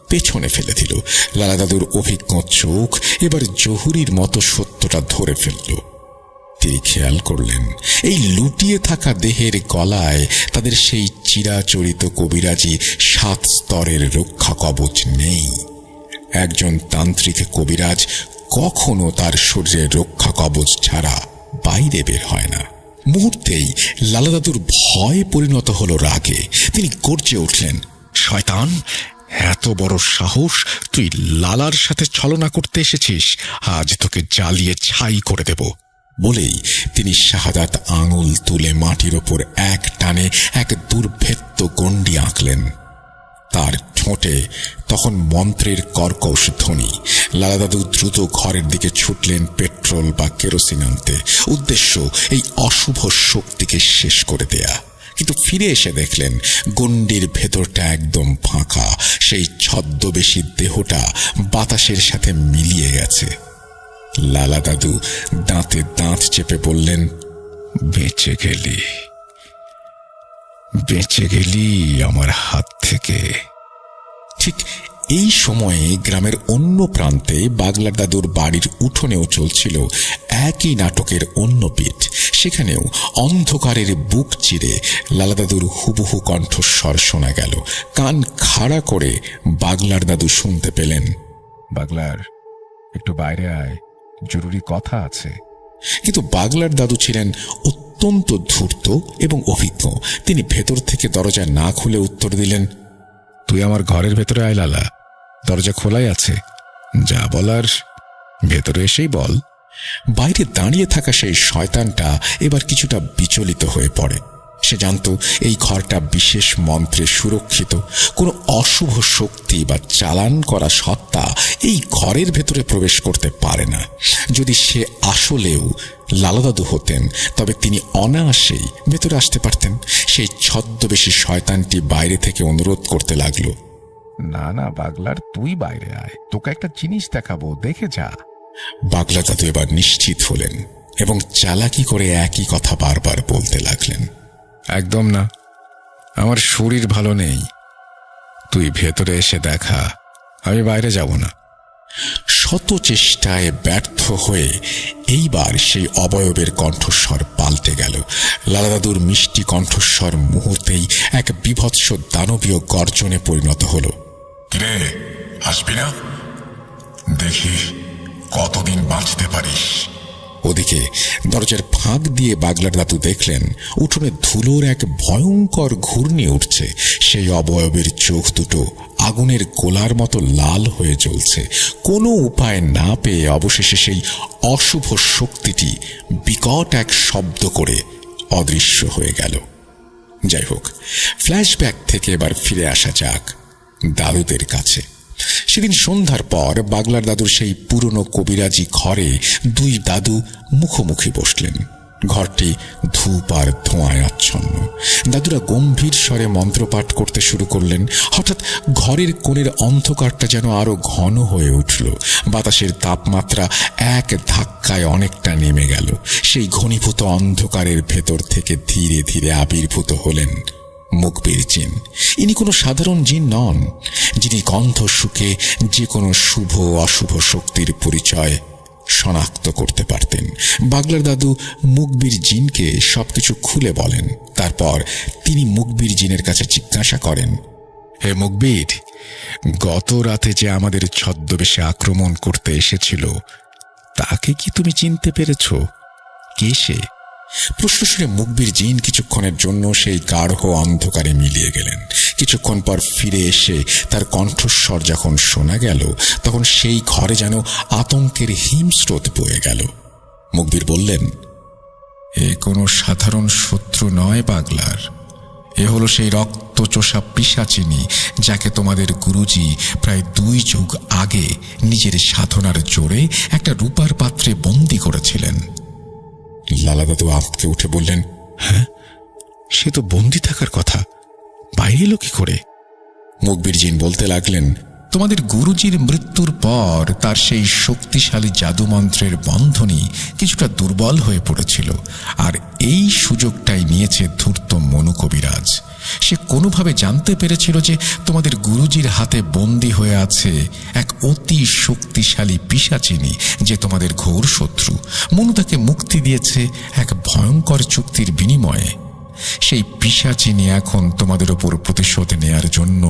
পেছনে ফেলে দিল। লালা দাদুর অভিজ্ঞ চোখ এবার জহুরির মতো সত্যটা ধরে ফেলল। তিনি খেয়াল করলেন এই লুটিয়ে থাকা দেহের গলায় তাদের সেই চিরাচরিত কবিরাজি 7 স্তরের রক্ষা কবচ নেই। একজন তান্ত্রিক কবিরাজ কখনো তার শরীরের রক্ষা কবচ ছাড়া বাইরে বের হয় না। মুহূর্তেই লালা দাদুর ভয় পরিণত হলো রাগে। তিনি গর্জে উঠলেন, শয়তান, এত বড় সাহস! তুই লালার সাথে ছলনা করতে এসেছিস, আজ তোকে জ্বালিয়ে ছাই করে দেব। বলেই তিনি শাহাদাত আঙুল তুলে মাটির ওপর এক টানে এক দুর্ভেদ্য গণ্ডি আঁকলেন। তার ঠোঁটে তখন মন্ত্রের কর্কশ ধ্বনি। লালা দাদু দ্রুত ঘরের দিকে ছুটলেন পেট্রোল বা কেরোসিন আনতে, উদ্দেশ্য এই অশুভ শক্তিকে শেষ করে দেয়া। কিন্তু ফিরে এসে দেখলেন গণ্ডির ভেতরটা একদম ফাঁকা, সেই ছদ্মবেশী দেহটা বাতাসের সাথে মিলিয়ে গেছে। লালা দাদু দাঁতে দাঁত চেপে বললেন, বেঁচে গেলি, বেঁচে গেলি আমার হাত থেকে। ঠিক এই সময়ে গ্রামের অন্য প্রান্তে বাগলার দাদুর বাড়ির উঠোনেও চলছিল একই নাটকের অন্য পিঠ। সেখানেও অন্ধকারের বুক চিরে লালা দাদুর হুবহু কণ্ঠস্বর শোনা গেল। কান খাড়া করে বাগলার দাদু শুনতে পেলেন, বাগলার, একটু বাইরে আয়, জরুরি কথা আছে। কিন্তু বাগলার দাদু ছিলেন অত্যন্ত ধূর্ত এবং অভিজ্ঞ। তিনি ভেতর থেকে দরজা না খুলে উত্তর দিলেন, তুই আমার ঘরের ভেতরে আয় লালা, দরজা খোলাই আছে, যা বলার ভেতরে এসেই বল। বাইরে দাঁড়িয়ে থাকা সেই শয়তানটা এবার কিছুটা বিচলিত হয়ে পড়ে। সে জানত এই ঘরটা বিশেষ মন্ত্রে সুরক্ষিত। কোনো অশুভ শক্তি বা চালান করা সত্তা এই ঘরের ভেতরে প্রবেশ করতে পারে না। যদি সে আসলেও লালা দাদু হতেন, তবে তিনি অনায়াসেই ভেতরে আসতে পারতেন। সেই ছদ্মবেশী শয়তানটি বাইরে থেকে অনুরোধ করতে লাগলো, না না বাগলার, তুই বাইরে আয়, তোকে একটা জিনিস দেখাবো, দেখে যা। বাগলা দাদু এবার নিশ্চিত হলেন এবং চালাকি করে একই কথা বারবার বলতে লাগলেন, একদম না, আমার শরীর ভালো নেই, তুই ভেতরে এসে দেখা, আমি বাইরে যাব না। শত চেষ্টায় ব্যর্থ হয়ে এইবার সেই অবয়বের কণ্ঠস্বর পাল্টে গেল। লালা দাদুর মিষ্টি কণ্ঠস্বর মুহূর্তেই এক বিভৎস দানবীয় গর্জনে পরিণত হল। কিরে, আসবি না? দেখি কতদিন বাঁচতে পারিস। ওদিকে দরজার ফাঁক দিয়ে বাগলার দাদু দেখলেন উঠোনে ধুলোর এক ভয়ঙ্কর ঘূর্ণি উঠছে। সেই অবয়বের চোখ দুটো আগুনের গোলার মতো লাল হয়ে জ্বলছে। কোনো উপায় না পেয়ে অবশেষে সেই অশুভ শক্তিটি বিকট এক শব্দ করে অদৃশ্য হয়ে গেল। যাই হোক, ফ্ল্যাশব্যাক থেকে এবার ফিরে আসা যাক দাদুদের কাছে। সেদিন সন্ধ্যার পর বাগলার দাদুর সেই পুরনো কবিরাজি ঘরে দুই দাদু মুখোমুখি বসলেন। ঘরটি ধূপ আর ধোঁয়ায় আচ্ছন্ন। দাদুরা গম্ভীর স্বরে মন্ত্রপাঠ করতে শুরু করলেন। হঠাৎ ঘরের কোণের অন্ধকারটা যেন আরো ঘন হয়ে উঠল। বাতাসের তাপমাত্রা এক ধাক্কায় অনেকটা নেমে গেল। সেই ঘনীভূত অন্ধকারের ভেতর থেকে ধীরে ধীরে আবির্ভূত হলেন মুখবির জিন। ইনি কোনো সাধারণ জিন নন, যিনি গন্ধ শুকে যে কোনো শুভ অশুভ শক্তির পরিচয় শনাক্ত করতে পারতেন। বাগলার দাদু মুখবির জিনকে সবকিছু খুলে বলেন। তারপর তিনি মুখবির জিনের কাছে জিজ্ঞাসা করেন, হে মুখবির, গত রাতে যে আমাদের ছদ্মবেশে আক্রমণ করতে এসেছিল, তাকে কি তুমি চিনতে পেরেছ? কে সে? প্রশ্ন শুনে মুখবির জিন কিছুক্ষণের জন্য সেই গাঢ় অন্ধকারে মিলিয়ে গেলেন। কিছুক্ষণ পর ফিরে এসে তার কণ্ঠস্বর যখন শোনা গেল, তখন সেই ঘরে যেন আতঙ্কের হিমস্রোত বয়ে গেল। মুখবির বললেন, এ কোনো সাধারণ শত্রু নয় পাগলার, এ হলো সেই রক্তচোষা পিশাচিনী যাকে তোমাদের গুরুজি প্রায় 2 যুগ আগে নিজের সাধনার জোরে একটা রূপার পাত্রে বন্দী করেছিলেন। লালা দাদু আঁতকে উঠে বললেন, হ্যাঁ, সে তো বন্দী থাকার কথা, বাইরে এলো কি করে? মুখবির জিন বলতে লাগলেন, তোমাদের গুরুজির মৃত্যুর পর তার সেই শক্তিশালী জাদুমন্ত্রের বন্ধনী কিছুটা দুর্বল হয়ে পড়েছিল, আর এই সুযোগটাই নিয়েছে ধূর্ত মনু কবিরাজ। সে কোনোভাবে জানতে পেরেছিল যে তোমাদের গুরুজির হাতে বন্দী হয়ে আছে এক অতি শক্তিশালী পিশাচিনী, যে তোমাদের ঘোর শত্রু। মনু তাকে মুক্তি দিয়েছে এক ভয়ঙ্কর চুক্তির বিনিময়ে। সেই পিশাচিনী এখন তোমাদের ওপর প্রতিশোধ নেয়ার জন্য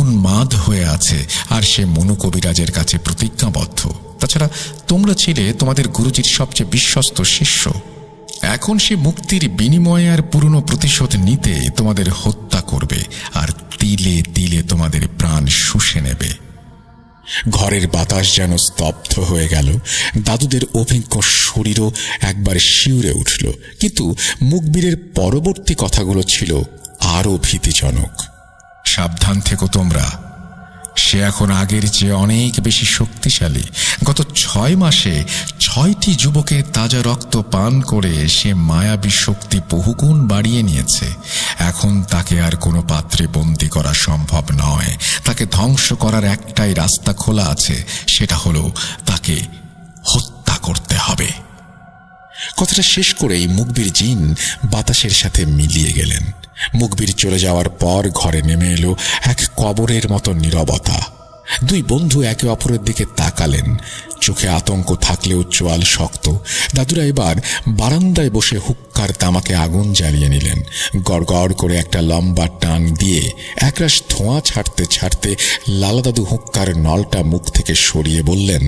উন্মাদ হয়ে আছে, আর সে মনু কবিরাজের কাছে প্রতিজ্ঞাবদ্ধ। তাছাড়া তোমরা ছিলে তোমাদের গুরুজির সবচেয়ে বিশ্বস্ত শিষ্য। এখন সে মুক্তির বিনিময়ে আর পুরনো প্রতিশোধ নিতে তোমাদের হত্যা করবে আর তিলে তিলে তোমাদের প্রাণ শুষে নেবে। ঘরের বাতাস যেন স্তব্ধ হয়ে গেল। দাদুদের অভিজ্ঞ শরীরও একবার শিউরে উঠল, কিন্তু মুখবীরের পরবর্তী কথাগুলো ছিল আরও ভীতিজনক। সাবধান থেকো তোমরা, সে এখন আগের চেয়ে অনেক বেশি শক্তিশালী। গত 6 মাসে 6টি যুবকের তাজা রক্ত পান করে সে মায়াবী শক্তি বহুগুণ বাড়িয়ে নিয়েছে। এখন তাকে আর কোনো পাত্রে বন্দী করা সম্ভব নয়। তাকে ধ্বংস করার একটাই রাস্তা খোলা আছে, সেটা হলো তাকে হত্যা করতে হবে। কথাটা শেষ করেই মুখবীর জিন বাতাসের সাথে মিলিয়ে গেলেন। মুখবীর চলে যাওয়ার পর ঘরে নেমে এলো এক কবরের মতো নীরবতা। দুই বন্ধু একে অপরের দিকে তাকালেন, চোখে আতঙ্ক থাকলেও চোয়াল শক্ত। দাদুরা এবার বারান্দায় বসে হুক্কার তামাকে আগুন জ্বালিয়ে নিলেন। গড়গড় করে একটা লম্বা টান দিয়ে একরাশ ধোঁয়া ছাড়তে ছাড়তে লালা দাদু হুক্কার নলটা মুখ থেকে সরিয়ে বললেন,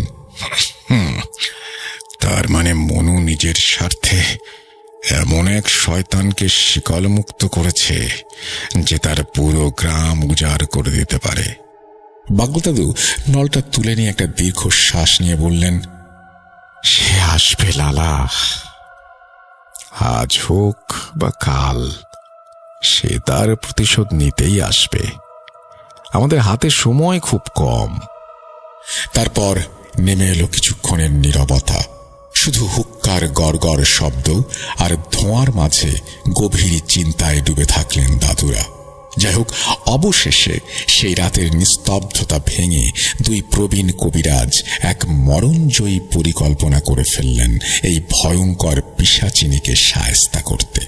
তার মানে মনু নিজের স্বার্থে এমন এক শয়তানকে শিকলমুক্ত করেছে যে তার পুরো গ্রাম উজাড় করে দিতে পারে। বাগল দাদু নলটা তুলে নিয়ে একটা দীর্ঘ শ্বাস নিয়ে বললেন, সে আসবে লালা, আজ হোক বা কাল সে তার প্রতিশোধ নিতেই আসবে। আমাদের হাতে সময় খুব কম। তারপর নেমে এলো কিছুক্ষণের নীরবতা। শুধু হুক্কার গড়গড় শব্দ আর ধোঁয়ার মাঝে গভীর চিন্তায় ডুবে থাকলেন দাদুরা। যাই হোক, অবশেষে সেই রাতের নিস্তব্ধতা ভেঙে দুই প্রবীণ কবিরাজ এক মরণজয়ী পরিকল্পনা করে ফেললেন এই ভয়ঙ্কর পিশাচিনীকে শায়েস্তা করতে।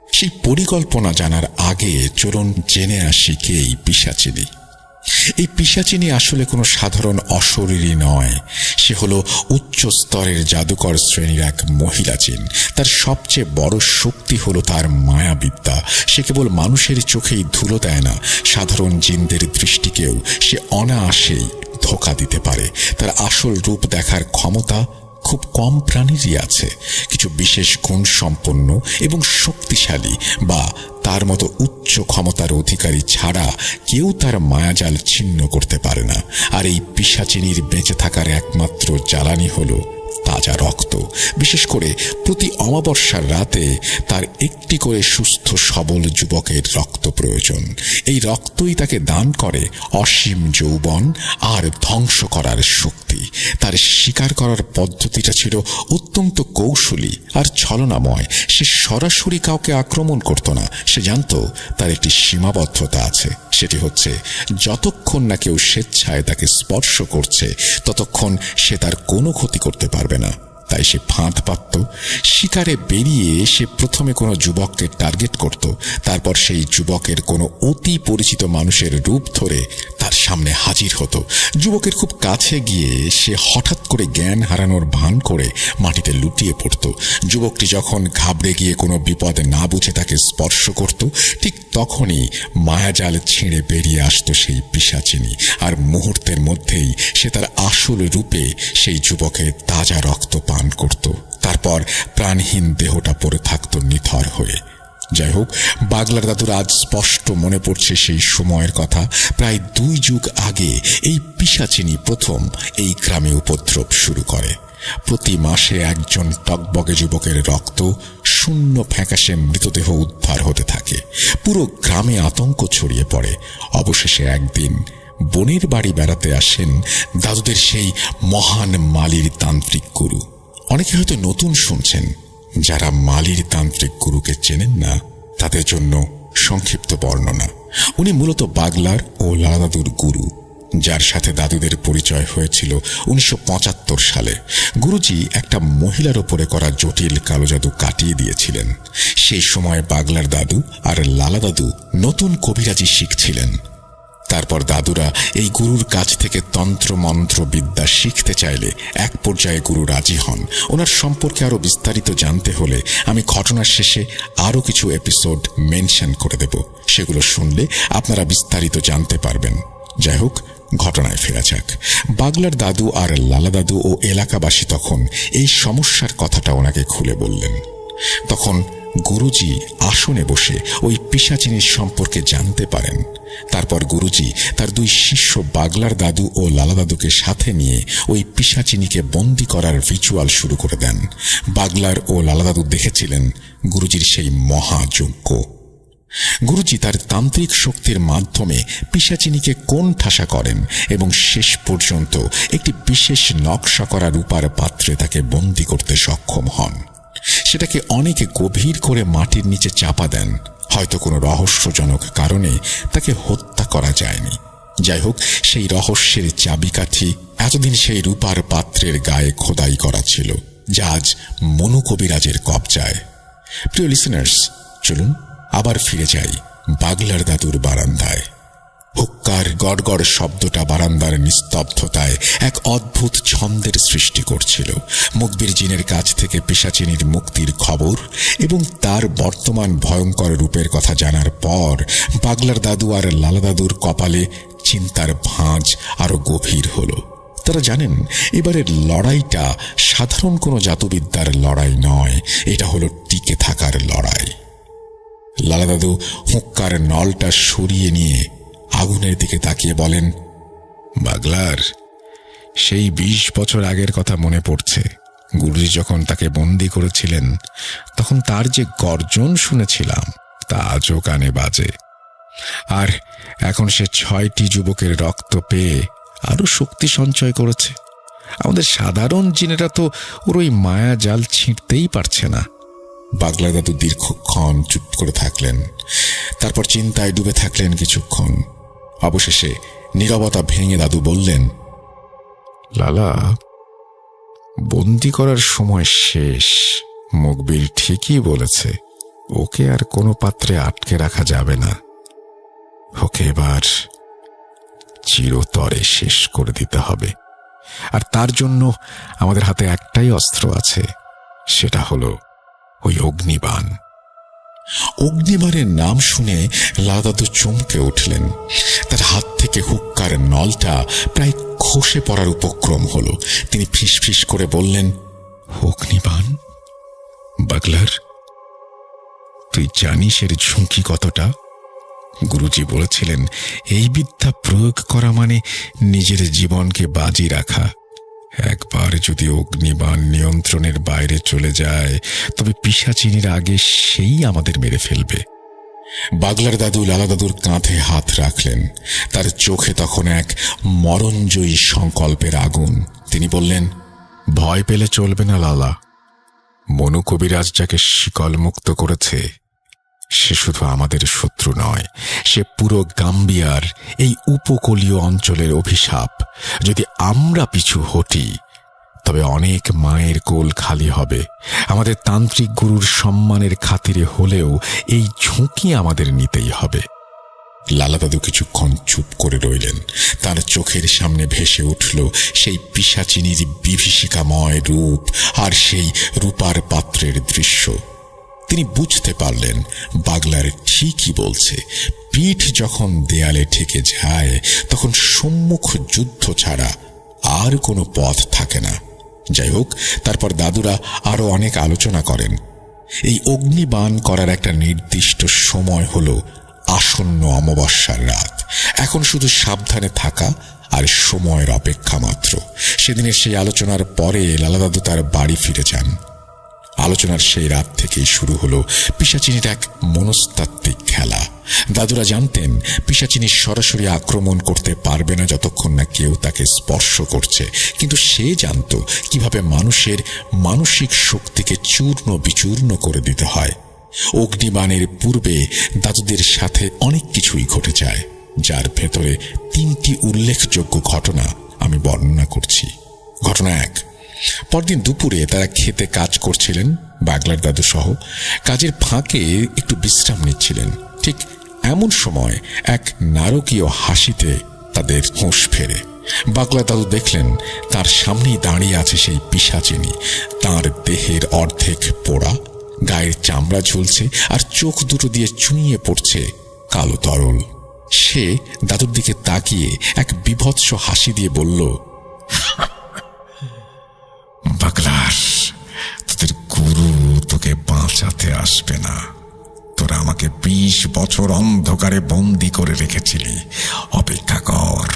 সেই পরিকল্পনা জানার আগে চলুন জেনে আসি কে এই পিশাচিনী। এই পিশাচিনী আসলে কোনো সাধারণ অশরীরী নয়। সে হলো উচ্চ স্তরের জাদুকর শ্রেণীর এক মহিলা জিন। তার সবচেয়ে বড় শক্তি হলো তার মায়াবিদ্যা। সে কেবল মানুষের চোখেই ধুলো দেয় না, সাধারণ জিনদের দৃষ্টিকেও সে অনায়াসেই ধোঁকা দিতে পারে। তার আসল রূপ দেখার ক্ষমতা খুব কম প্রাণীরই আছে। কিছু বিশেষ গুণ সম্পন্ন এবং শক্তিশালী বা তার মতো উচ্চ ক্ষমতার অধিকারী ছাড়া কেউ তার মায়াজাল ছিন্ন করতে পারে না। আর এই পিশাচিনীর বেঁচে থাকার একমাত্র জ্বালানি হলো তাজা রক্ত। বিশেষ করে প্রতি অমাবস্যার রাতে তার একটি করে সুস্থ সবল যুবকের রক্ত প্রয়োজন। এই রক্তই তাকে দান করে অসীম যৌবন আর ধ্বংস করার শক্তি। তার শিকার করার পদ্ধতিটা ছিল অত্যন্ত কৌশলী আর ছলনাময়। সে সরাসরি কাউকে আক্রমণ করত না। সে জানত তার একটি সীমাবদ্ধতা আছে, সেটি হচ্ছে যতক্ষণ না কেউ স্বেচ্ছায় তাকে স্পর্শ করছে ততক্ষণ সে তার কোনো ক্ষতি করতে পারবে না। তাই সে ফাঁদ পাতত। শিকারে বেরিয়ে সে প্রথমে কোনো যুবককে টার্গেট করত, তারপর সেই যুবকের কোনো অতি পরিচিত মানুষের রূপ ধরে তার সামনে হাজির হতো। যুবকের খুব কাছে গিয়ে সে হঠাৎ করে জ্ঞান হারানোর ভান করে মাটিতে লুটিয়ে পড়ত। যুবকটি যখন ঘাবড়ে গিয়ে কোনো বিপদ না বুঝে তাকে স্পর্শ করত, ঠিক তখনই মায়াজাল ছিঁড়ে বেরিয়ে আসতো সেই পিশাচিনী, আর মুহূর্তের মধ্যেই সে তার আসল রূপে সেই যুবকের তাজা রক্ত পান করত। তারপর প্রাণহীন দেহটা পড়ে থাকত নিথর হয়ে। যাই হোক, বাগলার দাদুর আজ স্পষ্ট মনে পড়ছে সেই সময়ের কথা। প্রায় 2 যুগ আগে এই পিশাচিনী প্রথম এই গ্রামে উপদ্রব শুরু করে। প্রতি মাসে একজন টকবগে যুবকের রক্ত শূন্য ফ্যাকাশে মৃতদেহ উদ্ধার হতে থাকে। পুরো গ্রামে আতঙ্ক ছড়িয়ে পড়ে। অবশেষে একদিন বোনের বাড়ি বেড়াতে আসেন দাদুদের সেই মহান মালির তান্ত্রিক গুরু। অনেকে হয়তো নতুন শুনছেন। যারা মালির তান্ত্রিক গুরুকে চেনেন না তাদের জন্য সংক্ষিপ্ত বর্ণনা। উনি মূলত বাগলার ও লালা দাদুর গুরু, যার সাথে দাদুদের পরিচয় হয়েছিল 1975 সালে। গুরুজি একটা মহিলার ওপরে করা জটিল কালো জাদু কাটিয়ে দিয়েছিলেন। সেই সময় বাগলার দাদু আর লালা দাদু নতুন কবিরাজি শিখছিলেন। তারপর দাদুরা এই গুরুর কাছ থেকে তন্ত্র মন্ত্র বিদ্যা শিখতে চাইলে এক পর্যায়ে গুরু রাজি হন। ওনার সম্পর্কে আরো বিস্তারিত জানতে হলে আমি ঘটনার শেষে আরো কিছু এপিসোড মেনশন করে দেব, সেগুলো শুনলে আপনারা বিস্তারিত জানতে পারবেন। যাই হোক, ঘটনায় ফেরা যাক। বাগলার দাদু আর লালা দাদু ও এলাকাবাসী তখন এই সমস্যার কথাটা ওনাকে খুলে বললেন। তখন গুরুজি আসনে বসে ওই পিশাচিনীর সম্পর্কে জানতে পারেন। তারপর গুরুজি তার দুই শিষ্য বাগলার দাদু ও লালা দাদুকে সাথে নিয়ে ওই পিশাচিনীকে বন্দী করার রিচুয়াল শুরু করে দেন। বাগলার ও লালা দাদু দেখেছিলেন গুরুজির সেই মহাযজ্ঞ। গুরুজি তার তান্ত্রিক শক্তির মাধ্যমে পিশাচিনীকে কোণঠাসা করেন এবং শেষ পর্যন্ত একটি বিশেষ নকশা করা রূপার পাত্রে তাকে বন্দী করতে সক্ষম হন। সেটাকে অনেকে গভীর করে মাটির নিচে চাপা দেন। হয়তো কোনো রহস্যজনক কারণে তাকে হত্যা করা যায়নি। যাই হোক, সেই রহস্যের চাবিকাঠি এতদিন সেই রূপার পাত্রের গায়ে খোদাই করা ছিল, যা আজ মনু কবিরাজের কবজায়। প্রিয় লিসেনার্স, চলুন আবার ফিরে যাই বাগলার দাদুর বারান্দায়। হুক্কার গড়গড় শব্দটা বারান্দার নিস্তব্ধতায় এক অদ্ভুত ছন্দের সৃষ্টি করছিল। মুখবির জিনের কাছ থেকে পিশাচিনীর মুক্তির খবর এবং তার বর্তমান ভয়ঙ্কর রূপের কথা জানার পর বাগলার দাদু আর লালা দাদুর কপালে চিন্তার ভাঁজ আরো গভীর হলো। তারা জানেন এবারের লড়াইটা সাধারণ কোনো জাদুবিদ্যার লড়াই নয়, এটা হলো টিকে থাকার লড়াই। লালা দাদু হুক্কার নলটা সরিয়ে নিয়ে আগুনের দিকে তাকিয়ে বলেন, বাগলার, সেই 20 বছর আগের কথা মনে পড়ছে। গুরুজি যখন তাকে বন্দী করেছিলেন তখন তার যে গর্জন শুনেছিলাম তা আজও কানে বাজে। আর এখন সে 6টি যুবকের রক্ত পেয়ে আরো শক্তি সঞ্চয় করেছে। আমাদের সাধারণ জিনেরা তো ওর ওই মায়া জাল ছিঁড়তেই পারছে না। বাগলা দাদু দীর্ঘক্ষণ চুপ করে থাকলেন। তারপর চিন্তায় ডুবে থাকলেন কিছুক্ষণ। অবশেষে নীরবতা ভেঙে দাদু বললেন, লালা, বন্দি করার সময় শেষ। মুখবির ঠিকই বলেছে, ওকে আর কোনো পাত্রে আটকে রাখা যাবে না। ওকে এবার চিরতরে শেষ করে দিতে হবে। আর তার জন্য আমাদের হাতে একটাই অস্ত্র আছে, সেটা হলো ওই অগ্নিবাণ। অগ্নিবাণের নাম শুনে লালা দাদু চমকে উঠলেন। তার হাত থেকে হুক্কার নলটা প্রায় খসে পড়ার উপক্রম হলো। তিনি ফিসফিস করে বললেন, অগ্নিবাণ? বাগলার, তুই জানিস এর ঝুঁকি কতটা? গুরুজি বলেছিলেন এই বিদ্যা প্রয়োগ করা মানে নিজের জীবনকে বাজি রাখা। একবার যদি অগ্নিবাণ নিয়ন্ত্রণের বাইরে চলে যায় তবে পিশাচিনীর আগে সেই আমাদের মেরে ফেলবে। বাগলার দাদু লালা দাদুর কাঁধে হাত রাখলেন। তার চোখে তখন এক মরণজয়ী সংকল্পের আগুন। তিনি বললেন, ভয় পেলে চলবে না লালা। মনু কবিরাজ যাকে শিকল মুক্ত করেছে সে শুধু আমাদের শত্রু নয়, সে পুরো গাম্বিয়ার এই উপকূলীয় অঞ্চলের অভিশাপ। যদি আমরা পিছু হটি তবে অনেক মায়ের কোল খালি হবে। আমাদের তান্ত্রিক গুরুর সম্মানের খাতিরে হলেও এই ঝুঁকি আমাদের নিতেই হবে। লালা দাদু কিছুক্ষণ চুপ করে রইলেন। তার চোখের সামনে ভেসে উঠল সেই পিশাচিনীর বিভীষিকাময় রূপ আর সেই রূপার পাত্রের দৃশ্য। তিনি বুঝতে পারলেন বাগলার ঠিকই বলছে। পিঠ যখন দেয়ালে ঠেকে যায় তখন সম্মুখ যুদ্ধ ছাড়া আর কোনো পথ থাকে না। যাই হোক, তারপর দাদুরা আরো অনেক আলোচনা করেন। এই অগ্নিবাণ করার একটা নির্দিষ্ট সময় হলো আসন্ন অমাবস্যার রাত। এখন শুধু সাবধানে থাকা আর সময়ের অপেক্ষা মাত্র। সেদিনের সেই আলোচনার পরে লালা দাদু তার বাড়ি ফিরে যান। আলোচনার সেই রাত থেকেই শুরু হলো পিশাচিনীর এক মনস্তাত্ত্বিক খেলা। দাদুরা জানতেন পিশাচিনী সরাসরি আক্রমণ করতে পারবে না যতক্ষণ না কেউ তাকে স্পর্শ করছে, কিন্তু সে জানত কিভাবে মানুষের মানসিক শক্তিকে চূর্ণ বিচূর্ণ করে দিতে হয়। অগ্নিবাণের পূর্বে দাদুদের সাথে অনেক কিছুই ঘটে যায়, যার ভেতরে 3টি উল্লেখযোগ্য ঘটনা আমি বর্ণনা করছি। ঘটনা 1, পরদিন দুপুরে তারা খেতে কাজ করছিলেন, বাগলার দাদু সহ। কাজের ফাঁকে একটু বিশ্রাম নিচ্ছিলেন। ঠিক এমন সময় এক নারকীয় হাসিতে তাদের হুঁশ ফেরে। বাগলা দাদু দেখলেন তার সামনেই দাঁড়িয়ে আছে সেই পিশাচিনী। তার দেহের অর্ধেক পোড়া, গায়ের চামড়া ঝুলছে আর চোখ দুটো দিয়ে চুইয়ে পড়ছে কালো তরল। সে দাদুর দিকে তাকিয়ে এক বিভৎস হাসি দিয়ে বলল, বাগলার, তোদের গুরু তোকে বাঁশ বাঁচাতে আসবে না। তোরা আমাকে 20 বছর অন্ধকারে বন্দি করে রেখেছিলি। অপেক্ষা কর,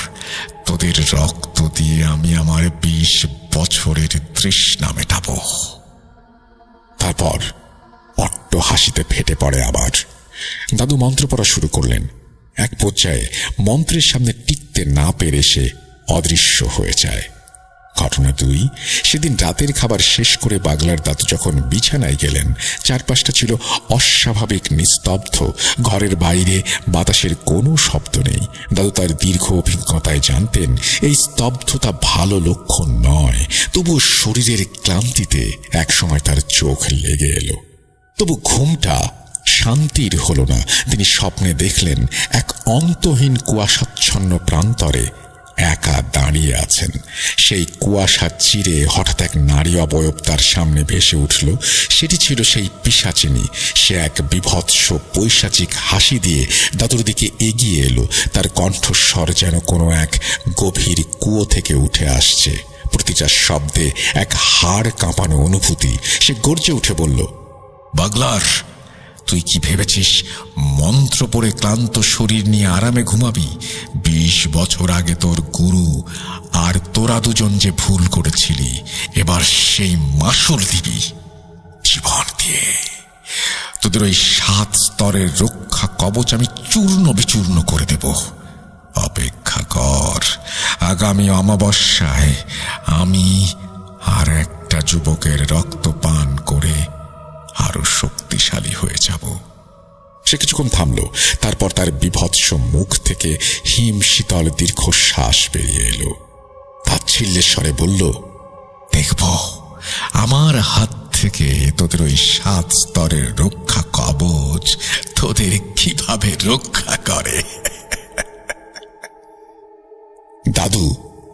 তোদের রক্ত দিয়ে আমি আমার 20 বছরের তৃষ্ণা মেটাবো। তারপর অট্ট হাসিতে ফেটে পড়ে আবার। দাদু মন্ত্র পড়া শুরু করলেন। এক পর্যায়ে মন্ত্রের সামনে টিকতে না পেরে সে অদৃশ্য হয়ে যায়। ঘটনা 2, সেদিন রাতের খাবার শেষ করে বাগলার দাদু যখন বিছানায় গেলেন, চারপাশটা ছিল অস্বাভাবিক নিস্তব্ধ। ঘরের বাইরে বাতাসের কোনো শব্দ নেই। দাদু তার দীর্ঘ অভিজ্ঞতায় জানতেন এই স্তব্ধতা ভালো লক্ষণ নয়। তবুও শরীরের ক্লান্তিতে একসময় তার চোখ লেগে এলো। তবু ঘুমটা শান্তির হল না। তিনি স্বপ্নে দেখলেন এক অন্তহীন কুয়াশাচ্ছন্ন প্রান্তরে একা দাঁড়িয়ে আছেন। সেই কুয়াশা চিরে হঠাৎ এক নারী অবয়ব তার সামনে ভেসে উঠল। সেটি ছিল সেই পিশাচিনী। সে এক বিভৎস পৈশাচিক হাসি দিয়ে দাদুর দিকে এগিয়ে এলো। তার কণ্ঠস্বর যেন কোনো এক গভীর কুয়ো থেকে উঠে আসছে। প্রতিটা শব্দে এক হাড় কাঁপানো অনুভূতি। সে গর্জে উঠে বলল, বাগলার, তুই কি ভেবেছিস মন্ত্র পড়ে ক্লান্ত শরীর নিয়ে আরামে ঘুমাবি? 20 বছর আগে তোর গুরু আর তোরা দুজন যে ভুল করেছিলি, এবার সেই মাসুল দিবি জীবন দিয়ে। তোদের ওই 7 স্তরের রক্ষা কবচ আমি চূর্ণ বিচূর্ণ করে দেব। অপেক্ষা কর, আগামী অমাবস্যায় আমি আর একটা যুবকের রক্ত পান করে আরো শক্তিশালী হয়ে যাব। সে কিছুক্ষণ থামল। তারপর তার বিভৎস মুখ থেকে হিম শীতল দীর্ঘশ্বাস বেরিয়ে এলো। তাচ্ছিল্যের স্বরে বলল, দেখব আমার হাত থেকে তোদের ওই 7 স্তরের রক্ষা কবচ তোদের কিভাবে রক্ষা করে। দাদু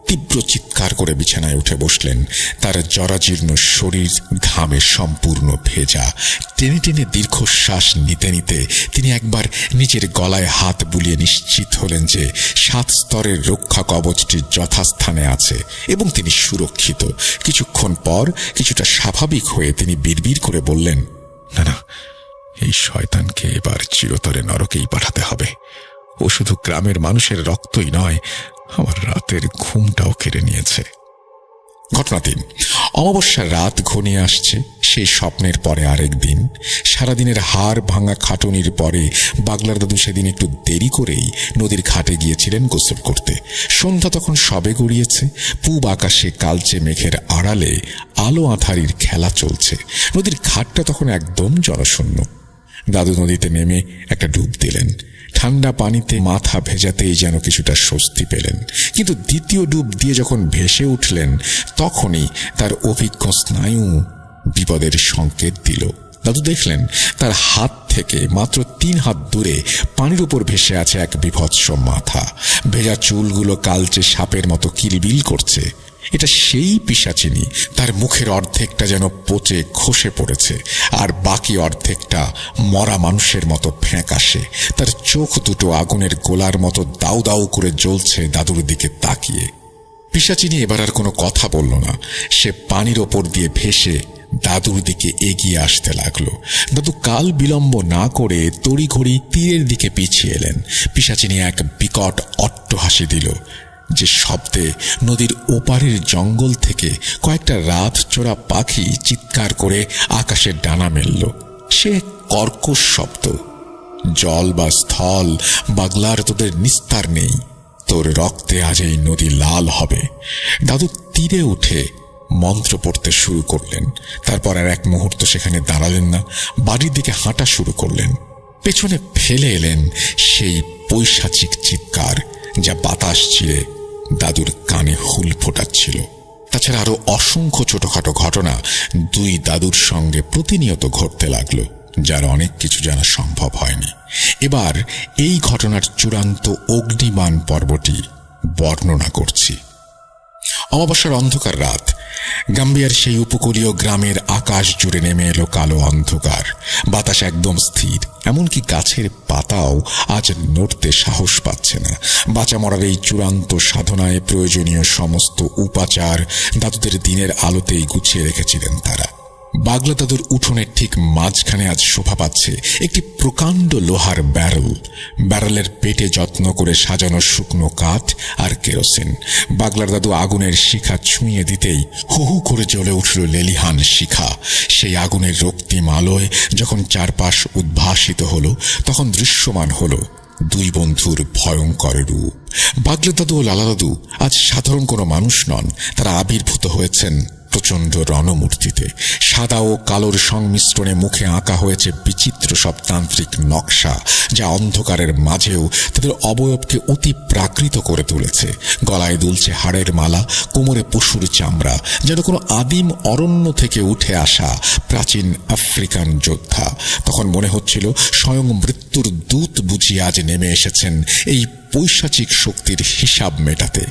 তীব্র চিৎকার করে বিছানায় উঠে বসলেন। তার জরাজীর্ণ শরীর ঘামে সম্পূর্ণ ভেজা। টেনে টেনে দীর্ঘশ্বাস নিতে নিতে তিনি একবার নিজের গলায় হাত বুলিয়ে নিশ্চিত হলেন যে 7 স্তরের রক্ষা কবচটি যথাস্থানে আছে এবং তিনি সুরক্ষিত। কিছুক্ষণ পর কিছুটা স্বাভাবিক হয়ে তিনি বিড়বিড় করে বললেন, না না, এই শয়তানকে এবার চিরতরে নরকেই পাঠাতে হবে। ও শুধু গ্রামের মানুষের রক্তই নয়, আমার রাতের ঘুমটাও কেড়ে নিয়েছে। ঘটনা 3, অমাবস্যার রাত ঘনিয়ে আসছে। সেই স্বপ্নের পরে আরেক দিন। সারাদিনের হাড় ভাঙা খাটুনির পরে বাগলার দাদু সেদিন একটু দেরি করেই নদীর ঘাটে গিয়েছিলেন গোসল করতে। সন্ধ্যা তখন সবে গড়িয়েছে। পূব আকাশে কালচে মেঘের আড়ালে আলো আঁধারির খেলা চলছে। নদীর ঘাটটা তখন একদম জনশূন্য। দাদু নদীতে নেমে একটা ডুব দিলেন। ঠান্ডা পানিতে মাথা ভেজাতেই যেন কিছুটা স্বস্তি পেলেন। কিন্তু দ্বিতীয় ডুব দিয়ে যখন ভেসে উঠলেন, তখনই তার অভিজ্ঞ স্নায়ু বিপদের সংকেত দিল। দাদু দেখলেন তার হাত থেকে মাত্র 3 হাত দূরে পানির উপর ভেসে আছে এক বিভৎস মাথা। ভেজা চুলগুলো কালচে সাপের মতো কিলবিল করছে। এটা সেই পিশাচিনী। তার মুখের অর্ধেকটা যেন পচে খসে পড়েছে, আর বাকি অর্ধেকটা মরা মানুষের মতো ফ্যাঁকাশে। তার চোখ দুটো আগুনের গোলার মতো দাউ দাউ করে জ্বলছে দাদুর দিকে তাকিয়ে। পিশাচিনী এবার আর কোনো কথা বলল না। সে পানির ওপর দিয়ে ভেসে দাদুর দিকে এগিয়ে আসতে লাগলো। দাদু কাল বিলম্ব না করে তড়িঘড়ি তীরের দিকে পিছিয়ে এলেন। পিশাচিনী এক বিকট অট্টহাসি দিল, যে শব্দে নদীর ওপারের জঙ্গল থেকে কয়েকটা রাত চোরা পাখি চিৎকার করে আকাশে ডানা মেলল। সে কর্কশ শব্দ। জল বা স্থল বাগলার তোদের নিস্তার নেই। তোর রক্তে আজ এই নদী লাল হবে। দাদু তীরে উঠে মন্ত্র পড়তে শুরু করলেন। তারপর আর এক মুহূর্ত সেখানে দাঁড়ালেন না। বাড়ির দিকে হাঁটা শুরু করলেন। পেছনে ফেলে এলেন সেই পৈশাচিক চিৎকার, যা বাতাস চিরে দাদুর কানে হুল ফোটাচ্ছিল। তাছাড়া আরো অসংখ্য ছোটখাটো ঘটনা 2 দাদুর সঙ্গে প্রতিনিয়ত ঘটতে লাগলো, যার অনেক কিছু জানা সম্ভব হয়নি। এবার এই ঘটনার চূড়ান্ত অগ্নিবাণ পর্বটি বর্ণনা করছি। অমাবস্যার অন্ধকার রাত। গাম্বিয়ার সেই উপকূলীয় গ্রামের আকাশ জুড়ে নেমে এলো কালো অন্ধকার। বাতাস একদম স্থির, এমনকি গাছের পাতাও আজ নড়তে সাহস পাচ্ছে না। বাঁচা মরার এই চূড়ান্ত সাধনায় প্রয়োজনীয় সমস্ত উপাচার দাদুদের দিনের আলোতেই গুছিয়ে রেখেছিলেন তারা। বাগলা দাদুর উঠোনের ঠিক মাঝখানে আজ শোভা পাচ্ছে একটি প্রকাণ্ড লোহার ব্যারেল। ব্যারেলের পেটে যত্ন করে সাজানো শুকনো কাঠ আর কেরোসিন। বাগলার দাদু আগুনের শিখা ছুঁয়ে দিতেই হু হু করে জ্বলে উঠল লেলিহান শিখা। সেই আগুনের রক্তিম আলোয় যখন চারপাশ উদ্ভাসিত হলো, তখন দৃশ্যমান হলো দুই বন্ধুর ভয়ঙ্কর রূপ। বাগলা দাদু ও লালা দাদু আজ সাধারণ কোনো মানুষ নন, তারা আবির্ভূত হয়েছেন প্রচণ্ড রণমূর্তিতে। সাদা ও কালোর সংমিশ্রণে মুখে আঁকা হয়েছে বিচিত্র সব তান্ত্রিক নকশা, যা অন্ধকারের মাঝেও তাদের অবয়বকে অতি প্রাকৃত করে তুলেছে। গলায় দুলছে হাড়ের মালা, কোমরে পশুর চামড়া, যেন কোনো আদিম অরণ্য থেকে উঠে আসা প্রাচীন আফ্রিকান যোদ্ধা। তখন মনে হচ্ছিল স্বয়ং মৃত্যুর দূত বুঝি আজ নেমে এসেছেন এই পৈশাচিক শক্তির হিসাব মেটাতে।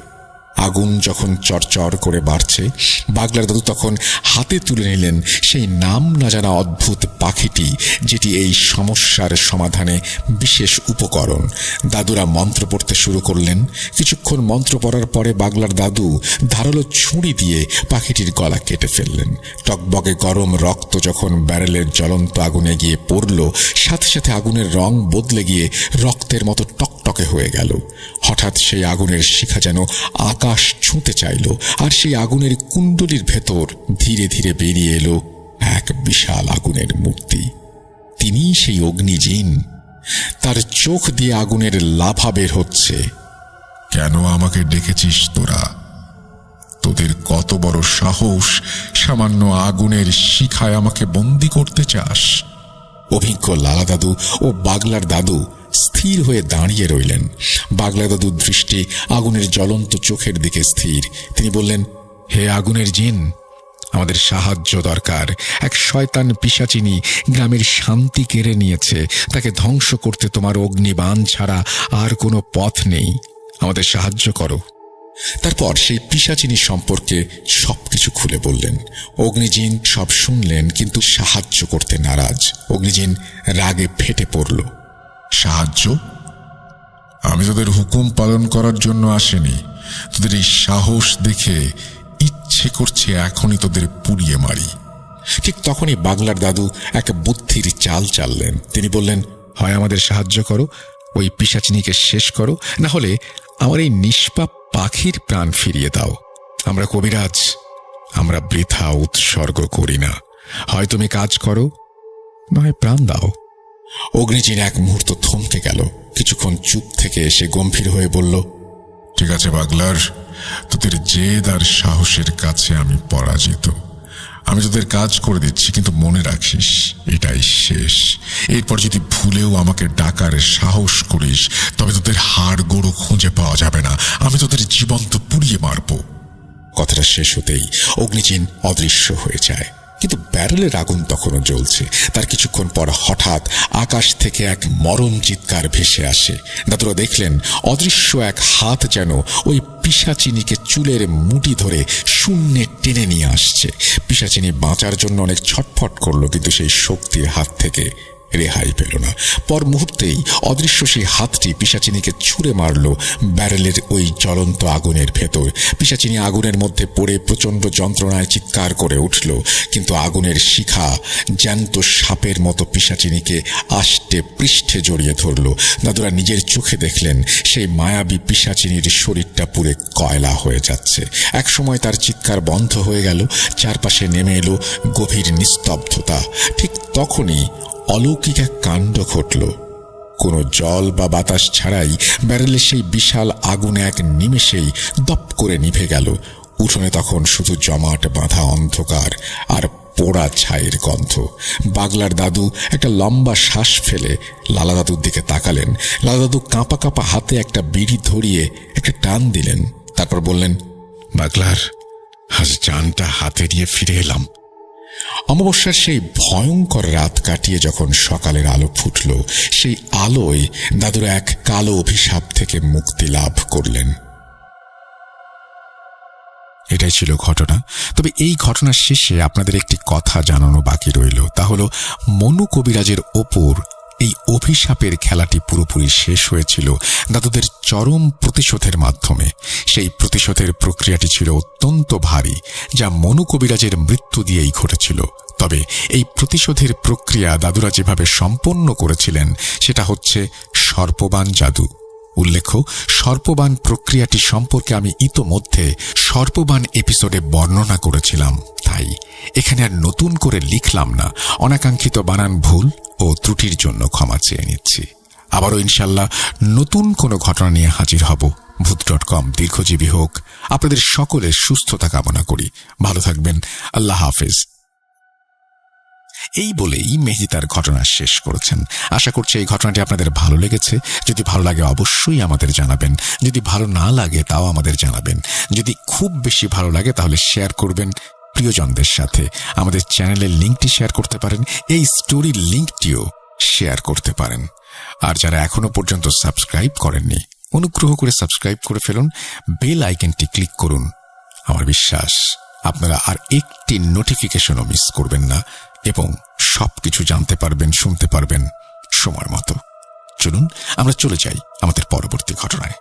আগুন যখন চরচর করে বাড়ছে, বাগলার দাদু তখন হাতে তুলে নিলেন সেই নাম না জানা অদ্ভুত পাখিটি, যেটি এই সমস্যার সমাধানে বিশেষ উপকরণ। দাদুরা মন্ত্র পড়তে শুরু করলেন। কিছুক্ষণ মন্ত্র পড়ার পরে বাগলার দাদু ধারালো ছুরি দিয়ে পাখিটির গলা কেটে ফেললেন। টকবগে গরম রক্ত যখন ব্যারেলের জ্বলন্ত আগুনে গিয়ে পড়ল, সাথে সাথে আগুনের রং বদলে গিয়ে রক্তের মতো টকটকে হয়ে গেল। হঠাৎ সেই আগুনের শিখা যেন আকাশ ছুঁতে চাইল, আর সেই আগুনের কুণ্ডলীর ভেতর ধীরে ধীরে বেরিয়ে এলো এক বিশাল আগুনের মূর্তি। তিনিই সেই অগ্নিজিন। তার চোখ দিয়ে আগুনের লাভা বের হচ্ছে। কেন আমাকে ডেকেছিস তোরা? তোদের কত বড় সাহস সামান্য আগুনের শিখায় আমাকে বন্দি করতে চাস? অভিজ্ঞ লালা দাদু ও বাগলার দাদু স্থির হয়ে দাঁড়িয়ে রইলেন। বাগলা দাদুর দৃষ্টি আগুনের জ্বলন্ত চোখের দিকে স্থির। তিনি বললেন, হে আগুনের জিন, আমাদের সাহায্য দরকার। এক শয়তান পিশাচিনী গ্রামের শান্তি কেড়ে নিয়েছে। তাকে ধ্বংস করতে তোমার অগ্নিবাণ ছাড়া আর কোনো পথ নেই। আমাদের সাহায্য করো। তারপর সেই পিশাচিনী সম্পর্কে সবকিছু খুলে বললেন। অগ্নিজিন সব শুনলেন, কিন্তু সাহায্য করতে নারাজ। অগ্নিজিন রাগে ফেটে পড়ল। সাহায্য? আমি তোদের হুকুম পালন করার জন্য আসেনি। তোদের এই সাহস দেখে ইচ্ছে করছে এখনই তোদের পুড়িয়ে মারি। ঠিক তখনই বাগলার দাদু এক বুদ্ধির চাল চাললেন। তিনি বললেন, হয় আমাদের সাহায্য করো, ওই পিশাচিনীকে শেষ করো, না হলে আমার এই নিষ্পাপ পাখির প্রাণ ফিরিয়ে দাও। আমরা কবিরাজ, আমরা বৃথা উৎসর্গ করি না। হয় তুমি কাজ করো, নয় প্রাণ দাও। অগ্নিজিন এক মুহূর্ত থমকে গেল। কিছুক্ষণ চুপ থেকে এসে গম্ভীর হয়ে বলল, ঠিক আছে বাগলার, তোদের জেদ আর সাহসের কাছে আমি পরাজিত। আমি তোদের কাজ করে দিচ্ছি, কিন্তু মনে রাখিস এটাই শেষ। এরপর যদি ভুলেও আমাকে ডাকার সাহস করিস, তবে তোদের হাড় গোড়ো খুঁজে পাওয়া যাবে না। আমি তোদের জীবন্ত পুড়িয়ে মারব। কথাটা শেষ হতেই অগ্নিজিন অদৃশ্য হয়ে যায়। কিন্তু ব্যারেলের আগুন তখনও জ্বলছে। তার কিছুক্ষণ পর হঠাৎ আকাশ থেকে এক মরণ চিৎকার ভেসে আসে। দাদুরা দেখলেন অদৃশ্য এক হাত যেন ওই পিশাচিনীকে চুলের মুঠি ধরে শূন্যে টেনে নিয়ে আসছে। পিশাচিনী বাঁচার জন্য অনেক ছটফট করলো, কিন্তু সেই শক্তির হাত থেকে রেহাই পেল না। পর মুহূর্তেই অদৃশ্য সেই হাতটি পিশাচিনীকে ছুঁড়ে মারল ব্যারেলের ওই জ্বলন্ত আগুনের ভেতর। পিশাচিনী আগুনের মধ্যে পড়ে প্রচণ্ড যন্ত্রণায় চিৎকার করে উঠল, কিন্তু আগুনের শিখা জ্যান্ত সাপের মতো পিশাচিনীকে আষ্টে পৃষ্ঠে জড়িয়ে ধরল। দাদুরা নিজের চোখে দেখলেন সেই মায়াবী পিশাচিনীর শরীরটা পুরে কয়লা হয়ে যাচ্ছে। একসময় তার চিৎকার বন্ধ হয়ে গেল। চারপাশে নেমে এলো গভীর নিস্তব্ধতা। ঠিক তখনই অলৌকিক এক কাণ্ড ঘটল। কোনো জল বা বাতাস ছাড়াই ব্যারেলের সেই বিশাল আগুন এক নিমেষেই দপ করে নিভে গেল। উঠোনে তখন শুধু জমাট বাঁধা অন্ধকার আর পোড়া ছাইয়ের গন্ধ। বাগলার দাদু একটা লম্বা শ্বাস ফেলে লালা দাদুর দিকে তাকালেন। লালা দাদু কাঁপা কাঁপা হাতে একটা বিড়ি ধরিয়ে একটা টান দিলেন। তারপর বললেন, বাগলার, আজ জানটা হাতে নিয়ে ফিরে এলাম। অমাবস্যার সেই ভয়ঙ্কর রাত কাটিয়ে যখন সকালের আলো ফুটল, সেই আলোয় দাদুরা এক কালো অভিশাপ থেকে মুক্তি লাভ করলেন। এটাই ছিল ঘটনা। তবে এই ঘটনার শেষে আপনাদের একটি কথা জানানো বাকি রইল। তা হলো মনু কবিরাজের ওপর এই অভিশাপের খেলাটি পুরোপুরি শেষ হয়েছিল দাদুদের চরম প্রতিশোধের মাধ্যমে। সেই প্রতিশোধের প্রক্রিয়াটি ছিল অত্যন্ত ভারী, যা মনু কবিরাজের মৃত্যু দিয়েই ঘটেছিল। তবে এই প্রতিশোধের প্রক্রিয়া দাদুরা যেভাবে সম্পন্ন করেছিলেন সেটা হচ্ছে সর্পবান জাদু। উল্লেখ্য, সর্পবান প্রক্রিয়াটি সম্পর্কে আমি ইতোমধ্যে সর্পবান এপিসোডে বর্ণনা করেছিলাম, তাই এখানে আর নতুন করে লিখলাম না। অনাকাঙ্ক্ষিত বানান ভুল ও ত্রুটির জন্য ক্ষমা চেয়ে নিচ্ছি। আবারও ইনশাল্লাহ নতুন কোনো ঘটনা নিয়ে হাজির হব। ভূত.com দীর্ঘজীবী হোক। আপনাদের সকলের সুস্থতা কামনা করি। ভালো থাকবেন। আল্লাহ হাফেজ। এই বলেই মেহেদী তার ঘটনা শেষ করেছেন। আশা করছি এই ঘটনাটি আপনাদের ভালো লেগেছে। যদি ভালো লাগে অবশ্যই আমাদের জানাবেন, যদি ভালো না লাগে তাও আমাদের জানাবেন। যদি খুব বেশি ভালো লাগে তাহলে শেয়ার করবেন প্রিয়জনদের সাথে। আমাদের চ্যানেলের লিঙ্কটি শেয়ার করতে পারেন, এই স্টোরির লিঙ্কটিও শেয়ার করতে পারেন। আর যারা এখনো পর্যন্ত সাবস্ক্রাইব করেননি, অনুগ্রহ করে সাবস্ক্রাইব করে ফেলুন, বেল আইকনটি ক্লিক করুন। আমার বিশ্বাস আপনারা আর একটি নোটিফিকেশনও মিস করবেন না এবং সবকিছু জানতে পারবেন, শুনতে পারবেন সময় মতো। চলুন আমরা চলে যাই আমাদের পরবর্তী ঘটনায়।